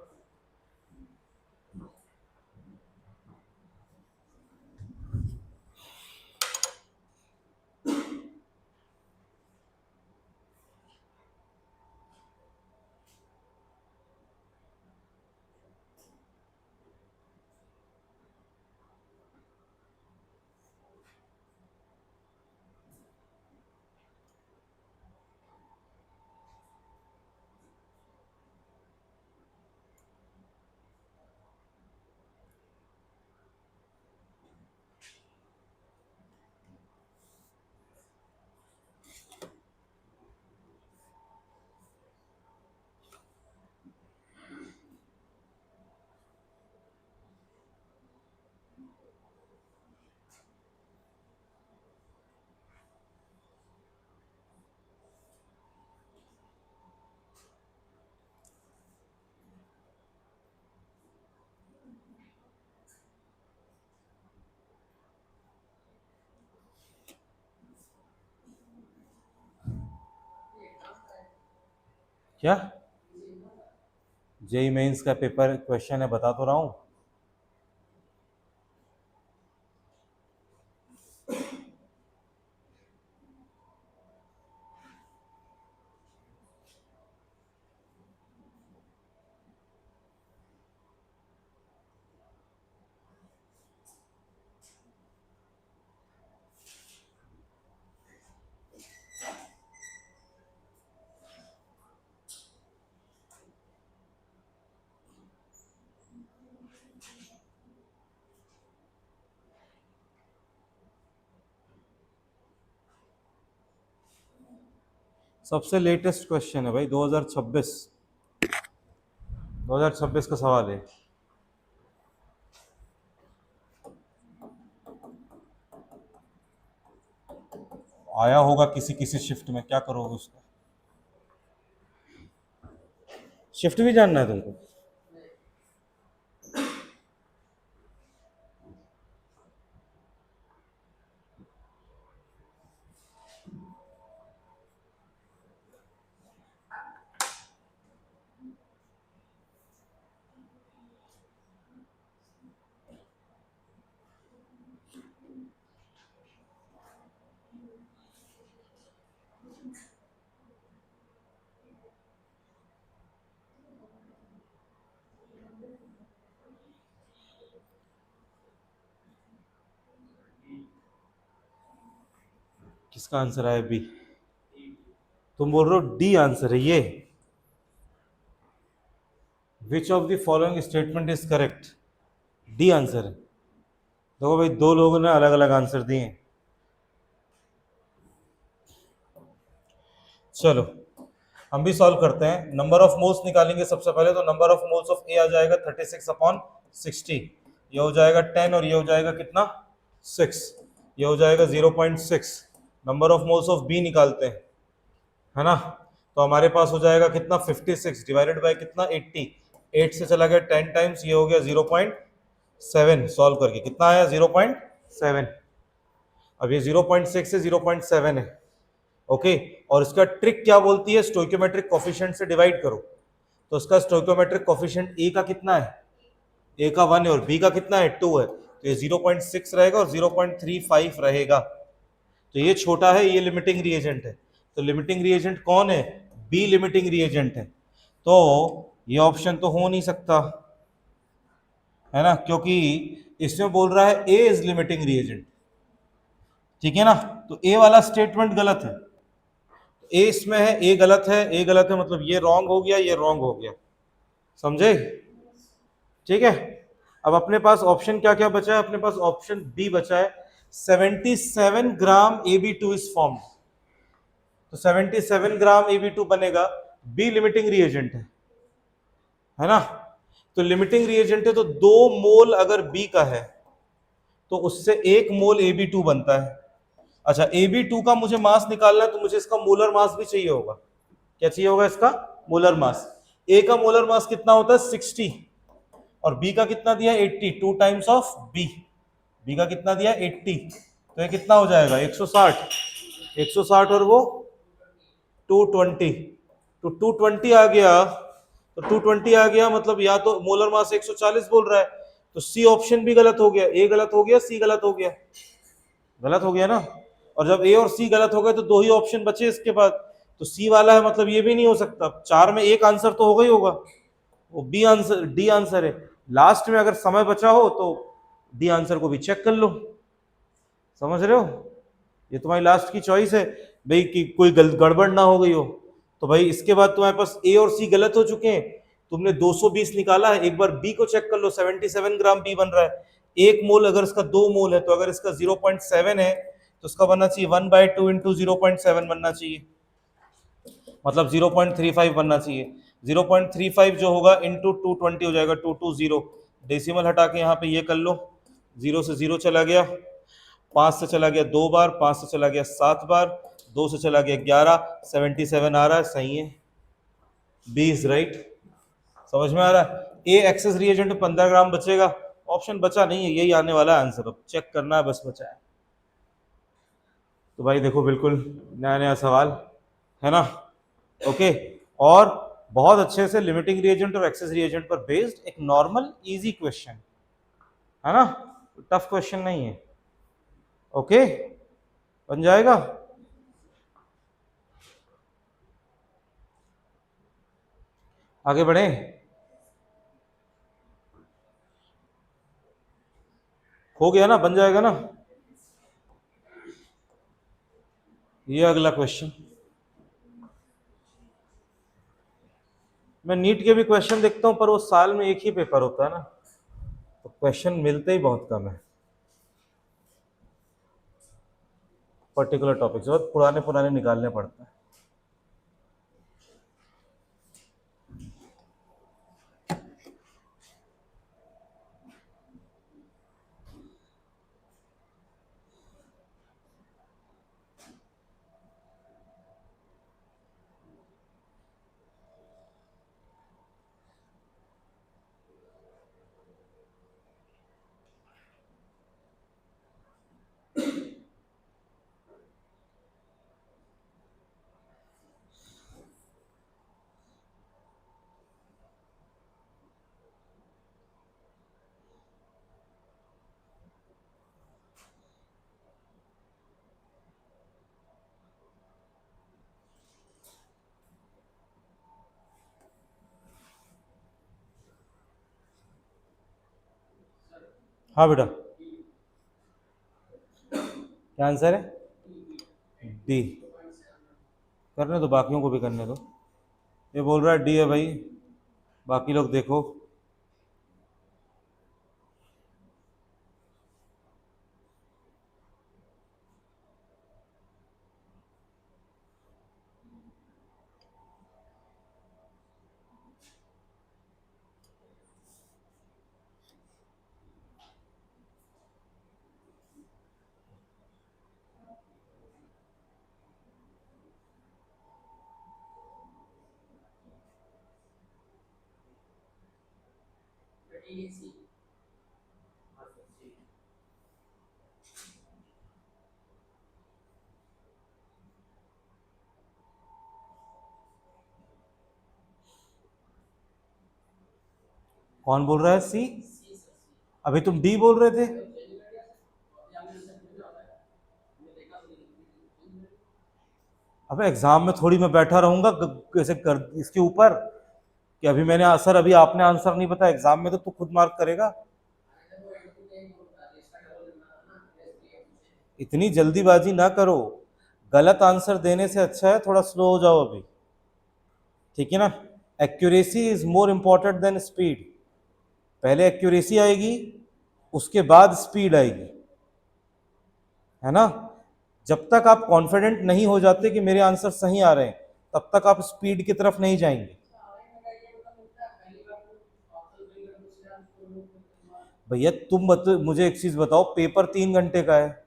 Speaker 1: क्या? जेई मेंस का पेपर क्वेश्चन है, बता तो रहा हूं। सबसे लेटेस्ट क्वेश्चन है भाई, 2026, 2026 का सवाल है। आया होगा किसी किसी शिफ्ट में, क्या करोगे उसका? शिफ्ट भी जानना है तुमको? किसका आंसर है बी? तुम बोल रहे हो डी आंसर है ये? Which of the following statement is correct? D answer है। देखो भाई, दो लोगों ने अलग अलग आंसर दिए। चलो हम भी सॉल्व करते हैं। नंबर ऑफ मोल्स निकालेंगे सबसे पहले, तो नंबर ऑफ मोल्स ऑफ ए आ जाएगा 36/60। ये हो जाएगा 10 और ये हो जाएगा कितना, 6। ये हो जाएगा 0.6। Number of moles of B निकालते हैं, है ना? तो हमारे पास हो जाएगा कितना, 56 डिवाइडेड बाय कितना, 80। 8 से चला गया 10 टाइम्स, ये हो गया 0.7। सॉल्व करके कितना आया, 0.7। अब ये 0.6 से 0.7 है, ओके। और इसका ट्रिक क्या बोलती है, स्टोइकोमेट्रिक कोफिशिएंट से डिवाइड करो। तो इसका स्टोइकोमेट्रिक कोफिशिएंट ए का कितना है, ए का 1 है और बी का कितना है, 2 है। तो ये 0.6 रहेगा और 0.35 रहेगा। तो ये छोटा है, ये लिमिटिंग रिएजेंट है। तो लिमिटिंग रिएजेंट कौन है, बी लिमिटिंग रिएजेंट है। तो ये ऑप्शन तो हो नहीं सकता, है ना, क्योंकि इसमें बोल रहा है ए इज लिमिटिंग रिएजेंट, ठीक है ना। तो ए वाला स्टेटमेंट गलत है, ए इसमें है, ए गलत है, ए गलत है, मतलब ये रॉन्ग हो गया, ये रॉन्ग हो गया, समझे? ठीक है। अब अपने पास ऑप्शन क्या क्या बचा है, अपने पास ऑप्शन बी बचा है। 77 ग्राम AB2 इज फॉर्म्ड। तो 77 ग्राम AB2 बनेगा, बी लिमिटिंग रिएजेंट है ना। तो लिमिटिंग रिएजेंट है, तो 2 मोल अगर बी का है तो उससे 1 मोल AB2 बनता है। अच्छा, AB2 का मुझे मास निकालना है, तो मुझे इसका मोलर मास भी चाहिए होगा। क्या चाहिए होगा, इसका मोलर मास। ए का मोलर मास कितना होता है, 60, और बी का कितना दिया, 80। 2 टाइम्स ऑफ बी, बी का कितना दिया, 80। तो ये कितना हो जाएगा, 160। 160 और वो 220। तो 220 आ गया, तो 220 आ गया, मतलब या तो मोलर मास 140 बोल रहा है। तो सी ऑप्शन भी गलत हो गया, ए गलत हो गया, सी गलत हो गया, गलत हो गया ना। और जब ए और सी गलत हो गए तो 2 ही ऑप्शन बचे इसके बाद। तो सी वाला है, मतलब ये भी नहीं हो सकता। 4 में एक आंसर तो होगा ही होगा, वो बी आंसर, डी आंसर है। लास्ट में अगर समय बचा हो तो डी आंसर को भी चेक कर लो, समझ रहे हो? ये तुम्हारी लास्ट की चॉइस है भाई, कि कोई गड़बड़ ना हो गई हो। तो भाई इसके बाद तुम्हारे पास ए और सी गलत हो चुके हैं, तुमने 220 निकाला है, एक बार बी को चेक कर लो, 77 ग्राम बी बन रहा है। 1 मोल अगर इसका 2 मोल है, तो अगर इसका 0.7 है तो उसका बनना चाहिए 1/2 इंटू 0.7 बनना चाहिए, मतलब 0.35 बनना चाहिए। 0.35 जो होगा इंटू 220 हो जाएगा, 220। डेसिमल हटा के यहाँ पे ये कर लो, 0 से 0 चला गया, 5 से चला गया 2 बार, 5 से चला गया 7 बार, 2 से चला गया 11, 77 आ रहा है, सही है, बी इज राइट। समझ में आ रहा है? ए एक्सेस रिएजेंट 15 ग्राम बचेगा, ऑप्शन बचा नहीं है, यही आने वाला आंसर, अब चेक करना है बस, बचा है। तो भाई देखो, बिल्कुल नया नया सवाल है ना, ओके। और बहुत अच्छे से लिमिटिंग रिएजेंट और एक्सेस रिएजेंट पर बेस्ड एक नॉर्मल इजी क्वेश्चन है ना, टफ क्वेश्चन नहीं है, ओके, बन जाएगा। आगे बढ़े, हो गया ना, बन जाएगा ना। ये अगला क्वेश्चन, मैं नीट के भी क्वेश्चन देखता हूं, पर वो साल में एक ही पेपर होता है ना, तो क्वेश्चन मिलते ही बहुत कम है पर्टिकुलर टॉपिक से, बहुत पुराने पुराने निकालने पड़ते हैं। हाँ बेटा, क्या आंसर है? डी। करने दो, बाकियों को भी करने दो। ये बोल रहा है डी है भाई, बाकी लोग देखो। कौन बोल रहा है सी? अभी तुम डी बोल रहे थे। अबे एग्जाम में थोड़ी मैं बैठा रहूंगा कैसे कर इसके ऊपर कि अभी मैंने सर अभी आपने आंसर नहीं बताया, एग्जाम में तो तू खुद मार्क करेगा। इतनी जल्दीबाजी ना करो, गलत आंसर देने से अच्छा है थोड़ा स्लो हो जाओ अभी, ठीक है ना। Accuracy is more important than speed. पहले एक्यूरेसी आएगी, उसके बाद स्पीड आएगी, है ना। जब तक आप कॉन्फिडेंट नहीं हो जाते कि मेरे आंसर सही आ रहे हैं, तब तक आप स्पीड की तरफ नहीं जाएंगे। भैया मुझे एक चीज बताओ, पेपर 3 घंटे का है,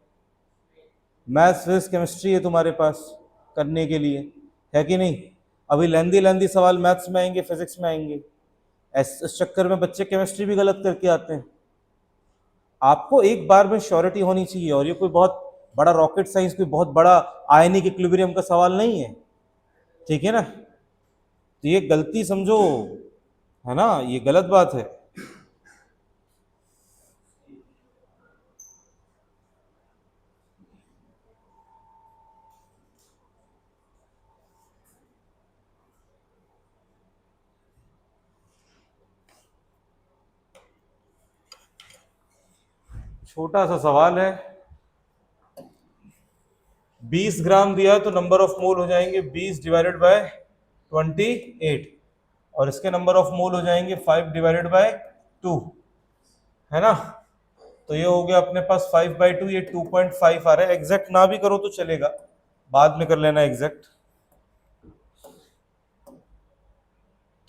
Speaker 1: मैथ्स फिजिक्स केमिस्ट्री है तुम्हारे पास करने के लिए, है कि नहीं। अभी लेंदी लेंदी सवाल मैथ्स में आएंगे, फिजिक्स में आएंगे, इस चक्कर में बच्चे केमिस्ट्री भी गलत करके आते हैं। आपको एक बार में श्योरिटी होनी चाहिए, और ये कोई बहुत बड़ा रॉकेट साइंस, कोई बहुत बड़ा आयनिक इक्विलिब्रियम का सवाल नहीं है, ठीक है ना। तो ये गलती समझो, है ना, ये गलत बात है। छोटा सा सवाल है, 20 ग्राम दिया है तो नंबर ऑफ मोल हो जाएंगे 20 डिवाइडेड बाय 28, और इसके नंबर ऑफ मोल हो जाएंगे 5 डिवाइडेड बाय 2, है ना। तो ये हो गया अपने पास 5/2, ये 2.5 आ रहा है। एग्जैक्ट ना भी करो तो चलेगा, बाद में कर लेना एग्जैक्ट,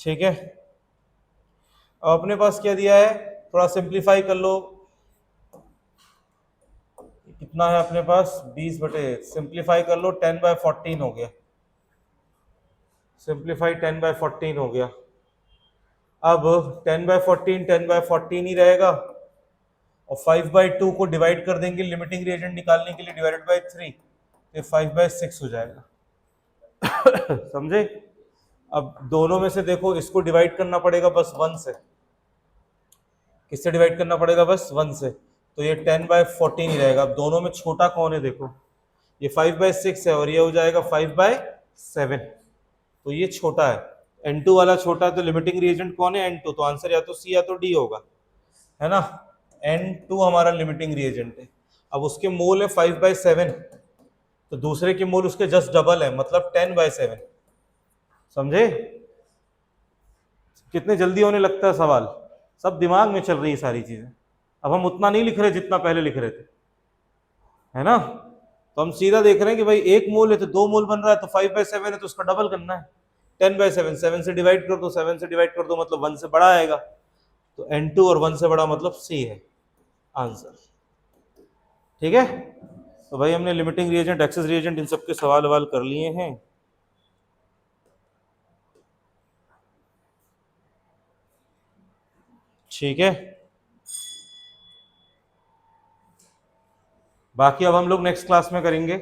Speaker 1: ठीक है। अब अपने पास क्या दिया है, थोड़ा सिंप्लीफाई कर लो। कितना है अपने पास, 20 बटे, सिंप्लीफाई कर लो, 10/14 हो गया। सिंप्लीफाई 10/14 हो गया। अब 10/14 10/14 ही रहेगा, और 5/2 को डिवाइड कर देंगे लिमिटिंग रिएजेंट निकालने के लिए, डिवाइडेड बाय 3, तो 5/6 हो जाएगा। समझे। अब दोनों में से देखो, इसको डिवाइड करना पड़ेगा बस 1 से। किससे डिवाइड करना पड़ेगा, बस 1 से, तो ये 10/14 ही रहेगा। अब दोनों में छोटा कौन है देखो, ये 5/6 है, और ये हो जाएगा 5/7, तो ये छोटा है। N2 वाला छोटा है, तो लिमिटिंग रिएजेंट कौन है, N2, तो आंसर या तो C या तो D होगा, है ना। N2 हमारा लिमिटिंग रिएजेंट है। अब उसके मोल है 5/7, तो दूसरे के मोल उसके जस्ट डबल है, मतलब 10/7। समझे कितने जल्दी होने लगता है सवाल, सब दिमाग में चल रही है सारी चीजें। अब हम उतना नहीं लिख रहे जितना पहले लिख रहे थे, है ना। तो हम सीधा देख रहे हैं कि भाई एक मोल है तो 2 मोल बन रहा है, तो 5/7 है तो उसका डबल करना है। 10/7, 7 से डिवाइड कर दो, 7 से डिवाइड कर दो मतलब 1 से बड़ा आएगा, तो N2 और 1 से बड़ा मतलब C है आंसर, ठीक है। तो भाई हमने लिमिटिंग रिएजेंट, एक्सेस रिएजेंट, इन सब के सवाल ववाल कर लिए हैं। ठीक है, बाकी अब हम लोग नेक्स्ट क्लास में करेंगे।